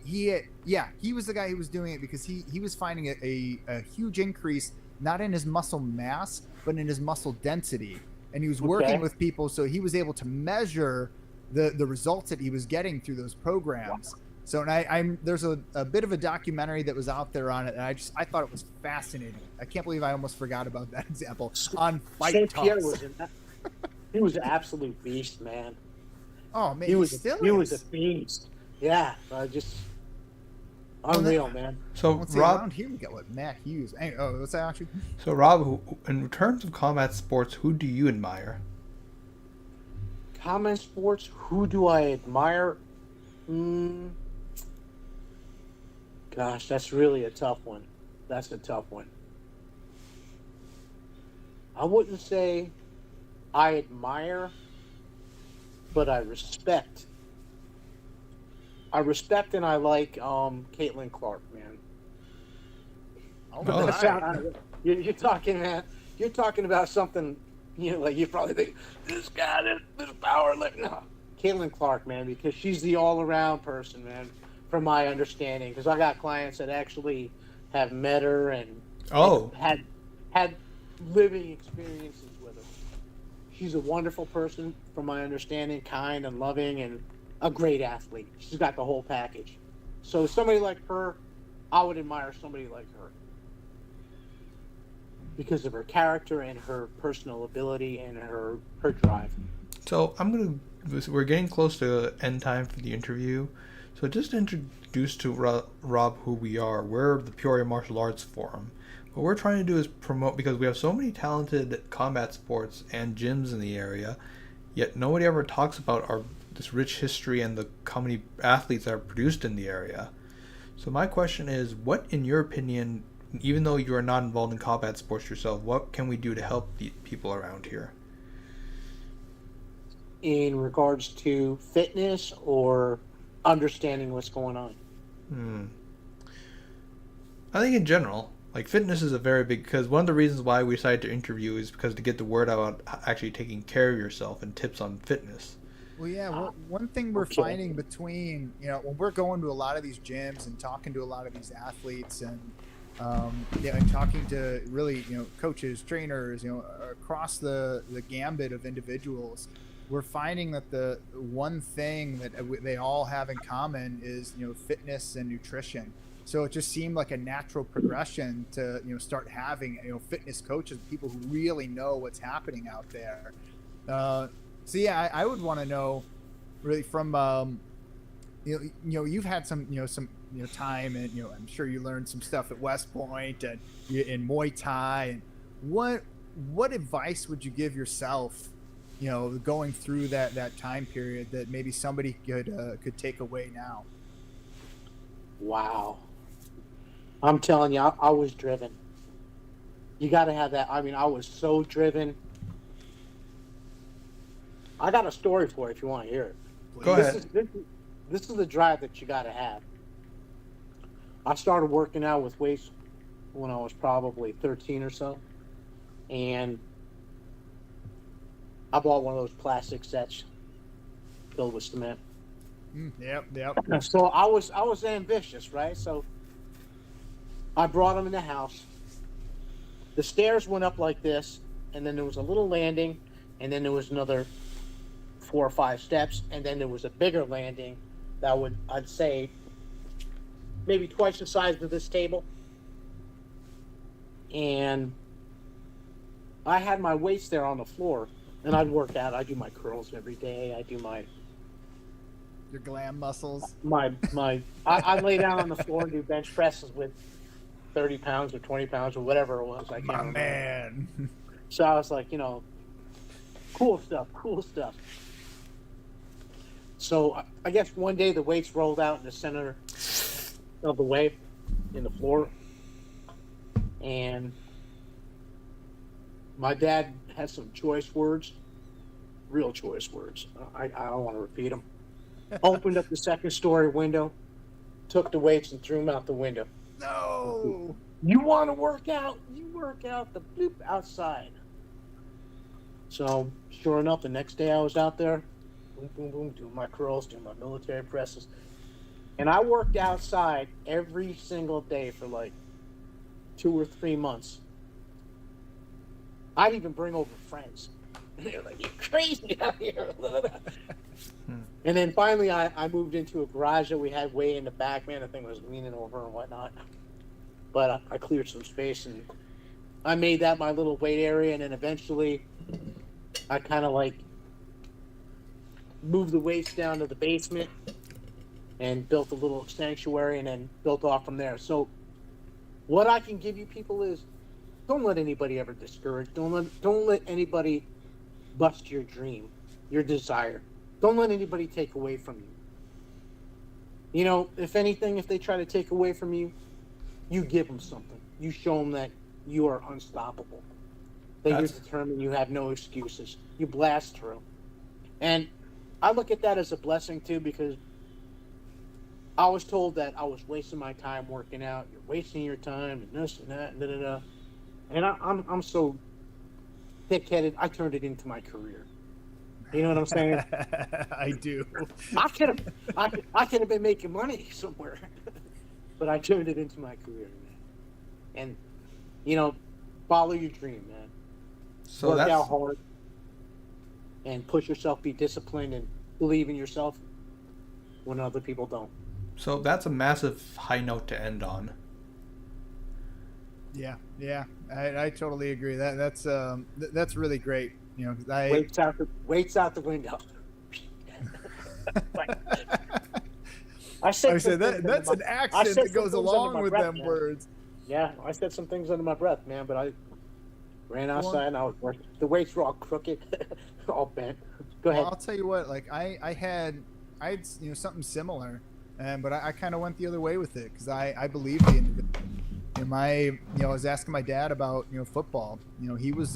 was the guy who was doing it because he was finding a huge increase not in his muscle mass but in his muscle density, and he was working with people, so he was able to measure the results that he was getting through those programs. Wow. So and there's a bit of a documentary that was out there on it, and I thought it was fascinating. I can't believe I almost forgot about that example on Fight Talks. St. Pierre was in that. He was an absolute beast, man. Oh man, he was a beast. Yeah, just unreal, man. So Rob, around here we got Matt Hughes. What's that actually? So Rob, in terms of combat sports, who do you admire? Combat sports, who do I admire? Gosh, that's really a tough one. That's a tough one. I wouldn't say I admire, but I respect. I respect and I like Caitlin Clark, man. You're talking, man. You're talking about something. Like you probably think this guy, this power. Like no, Caitlin Clark, man, because she's the all-around person, man. From my understanding, because I got clients that actually have met her and had living experiences with her. She's a wonderful person, from my understanding, kind and loving, and a great athlete. She's got the whole package. So somebody like her, I would admire somebody like her because of her character and her personal ability and her drive. So we're getting close to end time for the interview. So just to introduce to Rob who we are. We're the Peoria Martial Arts Forum. What we're trying to do is promote, because we have so many talented combat sports and gyms in the area, yet nobody ever talks about this rich history and how many athletes that are produced in the area. So my question is, what, in your opinion, even though you are not involved in combat sports yourself, what can we do to help the people around here? In regards to fitness or understanding what's going on? I think in general, like fitness is a very big, because one of the reasons why we decided to interview is because to get the word out about actually taking care of yourself and tips on fitness. Well, yeah, one thing we're finding between, when we're going to a lot of these gyms and talking to a lot of these athletes and talking to really, coaches, trainers, across the gambit of individuals, we're finding that the one thing that they all have in common is, fitness and nutrition. So it just seemed like a natural progression to, start having, fitness coaches, people who really know what's happening out there. So yeah, I would want to know really from, you've had some, time, and, I'm sure you learned some stuff at West Point and in Muay Thai. And what advice would you give yourself, going through that time period that maybe somebody could take away now? Wow. I'm telling you, I was driven. You got to have that. I mean, I was so driven. I got a story for you if you want to hear it. Go ahead. This is the drive that you got to have. I started working out with weights when I was probably 13 or so. And I bought one of those plastic sets filled with cement. Yep. So I was ambitious, right? So I brought them in the house. The stairs went up like this, and then there was a little landing, and then there was another 4 or 5 steps, and then there was a bigger landing that I'd say, maybe twice the size of this table. And I had my weights there on the floor, and I'd work out. I do my curls every day. I do your glam muscles. I lay down on the floor and do bench presses with 30 pounds or 20 pounds or whatever it was. I can't remember. Man. So I was like, cool stuff. So I guess one day the weights rolled out in the center of the way in the floor. And my dad had some choice words, real choice words. I don't want to repeat them. Opened up the second story window, took the weights and threw them out the window. No. You want to work out? You work out the bloop outside. So sure enough, the next day I was out there, boom, boom, boom, doing my curls, doing my military presses. And I worked outside every single day for like 2 or 3 months. I'd even bring over friends. And they're like, you're crazy out here. And then finally I moved into a garage that we had way in the back. Man, the thing was leaning over and whatnot. But I cleared some space and I made that my little weight area. And then eventually I kind of like moved the weights down to the basement and built a little sanctuary and then built off from there. So what I can give you people is, don't let anybody ever discourage. Don't let anybody bust your dream, your desire. Don't let anybody take away from you. If anything, if they try to take away from you, you give them something. You show them that you are unstoppable. That you're determined, you have no excuses. You blast through. And I look at that as a blessing too, because I was told that I was wasting my time working out. You're wasting your time and this and that and da-da-da. And I'm so thick-headed, I turned it into my career. You know what I'm saying? I do. I could have been making money somewhere, but I turned it into my career, man. And follow your dream, man. So work out hard and push yourself. Be disciplined and believe in yourself when other people don't. So that's a massive high note to end on. Yeah, I totally agree. That's really great. Weights out the window. I said that's an accent that goes along with them words. Yeah, I said some things under my breath, man. But I ran outside and I was working. The weights were all crooked, all bent. Go ahead. I'll tell you what. Like I had something similar, but I kind of went the other way with it because I believed the individual. I was asking my dad about football. He was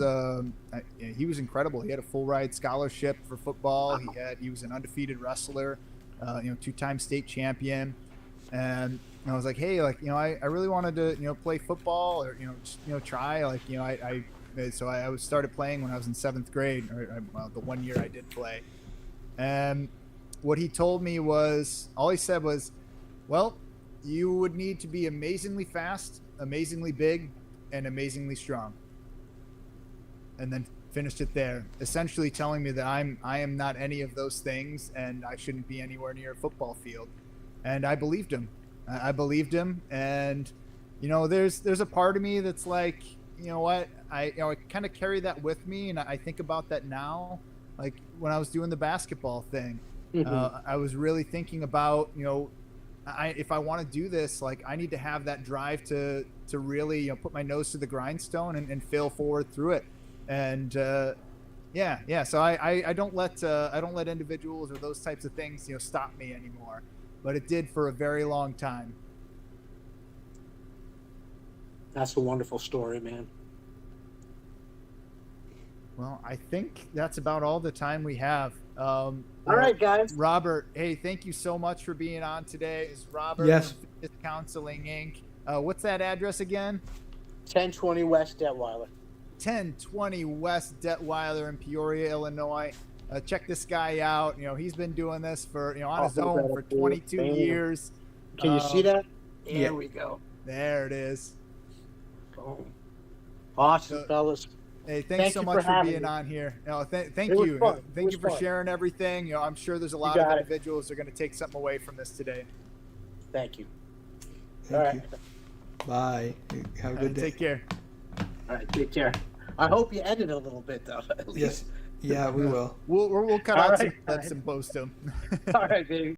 incredible. He had a full ride scholarship for football. He was an undefeated wrestler, 2-time state champion, and I was like, hey, I really wanted to play football or try so I started playing when I was in 7th grade, or the 1 year I did play, and what he told me was, all he said was, well, you would need to be amazingly fast, amazingly big, and amazingly strong. And then finished it there, essentially telling me that I am not any of those things and I shouldn't be anywhere near a football field. And I believed him. I believed him, and you know, there's a part of me that's like, you know what, I kind of carry that with me, and I think about that now. Like when I was doing the basketball thing, I was really thinking about, you know, if I want to do this, like I need to have that drive to really, you know, put my nose to the grindstone and fail forward through it. And yeah. So I don't let individuals or those types of things, you know, stop me anymore. But it did for a very long time. That's a wonderful story, man. Well, I think that's about all the time we have. All right, guys. Robert, hey, thank you so much for being on today. It's Robert Yes. from Fitness Counseling Inc. What's that address again? 1020 West Detweiler. 1020 West Detweiler in Peoria, Illinois. Check this guy out. You know, he's been doing this for, you know, on his own for 22 years. Can you see that? There yeah. we go. There it is. Boom. Awesome, fellas. Hey, thanks Thank so you much for being me. on here. No, thank It was you. fun. Thank It you was for fun. sharing everything. You know, I'm sure there's a lot got of it. individuals that are going to take something away from this today. Thank you. Thank All right. you. Bye. Have a good day. Take care. All right, take care. I hope you edit a little bit, though. At least. Yes. Yeah, we will. We'll cut All out right, some clips guys. and post them. All right, baby.